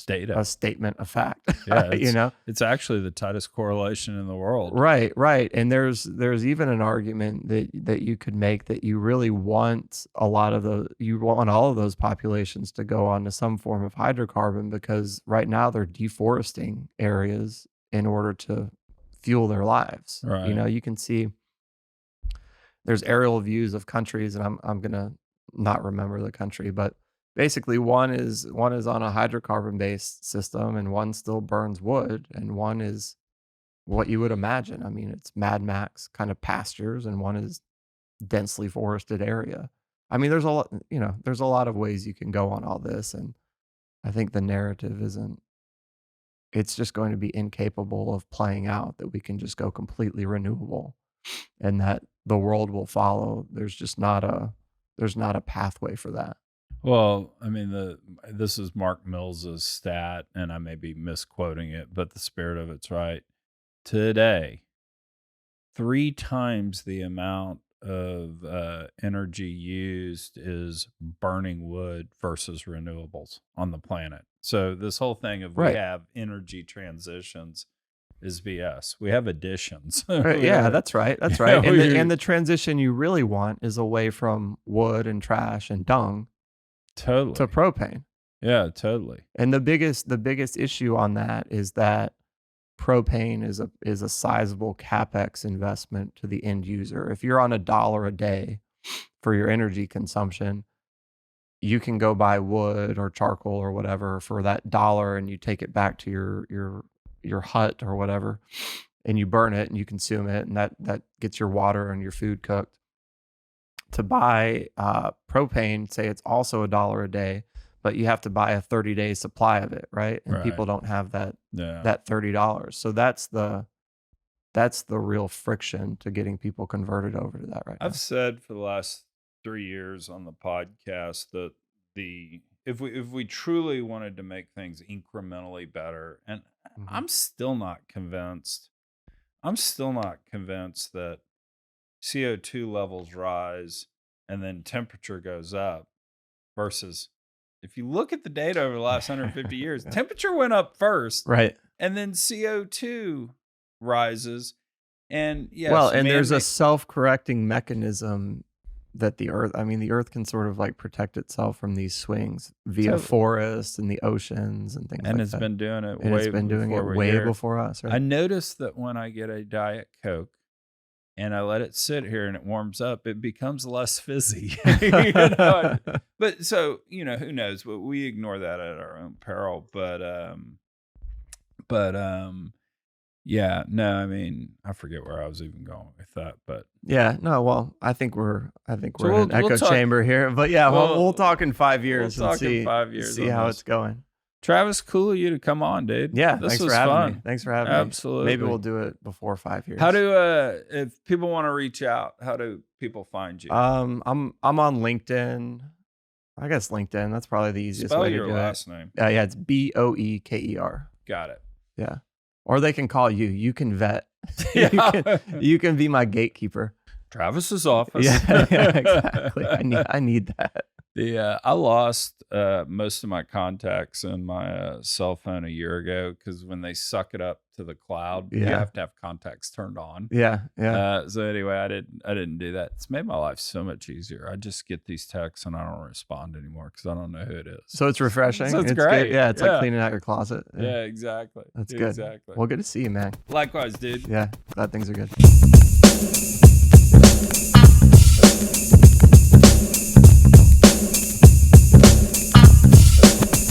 Data. a statement of fact. Yeah, You know? it's actually the tightest correlation in the world. Right, right. And there's even an argument that you could make that you really want you want all of those populations to go on to some form of hydrocarbon because right now they're deforesting areas in order to fuel their lives. You Right. know, you can see there's aerial views of countries, and I'm gonna not remember the country, but basically one is on a hydrocarbon based system and one still burns wood and one is what you would imagine. I mean, it's Mad Max kind of pastures, and one is densely forested area. I mean, there's a lot of ways you can go on all this, and I think the narrative isn't. It's just going to be incapable of playing out that we can just go completely renewable, and that the world will follow. There's not a pathway for that. Well, I mean, this is Mark Mills's stat, and I may be misquoting it, but the spirit of it's right. Today, 3 times the amount of energy used is burning wood versus renewables on the planet. So this whole thing of we Right. have energy transitions is BS. We have additions. Right, We yeah, have- that's right. That's yeah, right. we- And the transition you really want is away from wood and trash and dung totally. to propane. Yeah, totally. And the biggest issue on that is that propane is a sizable capex investment to the end user. If you're on $1 a day for your energy consumption, you can go buy wood or charcoal or whatever for that dollar, and you take it back to your hut or whatever, and you burn it and you consume it, and that gets your water and your food cooked. To buy propane, say it's also $1 a day, but you have to buy a 30-day supply of it, right? And people Right. don't have Yeah. that $30. So that's the real friction to getting people converted over to that right now. I've said for the last 3 years on the podcast that if we truly wanted to make things incrementally better, and Mhm. I'm still not convinced. I'm still not convinced that CO2 levels rise and then temperature goes up versus if you look at the data over the last 150 years, Yeah. temperature went up first Right. and then CO2 rises. And yes, Well, and there's a man-made- self-correcting mechanism that the earth can sort of like protect itself from these swings via So- forests and the oceans and things and like it's that. been doing it And way it's been doing it before we're way here. before us, I right? noticed that when I get a Diet Coke and I let it sit here and it warms up, it becomes less fizzy. You know? But so, who knows? But we ignore that at our own peril. But Yeah, no, I mean, I forget where I was even going with that, but Yeah, no, well, I think we're so in we'll an echo talk. chamber here, but yeah, we'll talk in 5 We'll years and talk in 5 years see on how this. it's going. Travis, cool of you to come on, dude. Yeah, This thanks for was having me. fun. Thanks for having me. Absolutely. Maybe we'll do it before 5 years. How do if people want to reach out, how do people find you? I'm on LinkedIn. I guess LinkedIn. That's probably the easiest Spell way to your do last it. name. Yeah, it's Boeker. Got it. Yeah. Or they can call you. You can vet. Yeah. you can be my gatekeeper. Travis's office. Yeah, exactly. I need that. I lost most of my contacts in my cell phone a year ago because when they suck it up to the cloud, you Yeah. have to have contacts turned on. Yeah. So anyway, I didn't do that. It's made my life so much easier. I just get these texts and I don't respond anymore because I don't know who it is. So it's refreshing. So it's good. great. Yeah, it's Yeah. like cleaning out your closet. Yeah, exactly. That's good. Exactly. Well, good to see you, man. Likewise, dude. Yeah, glad things are good.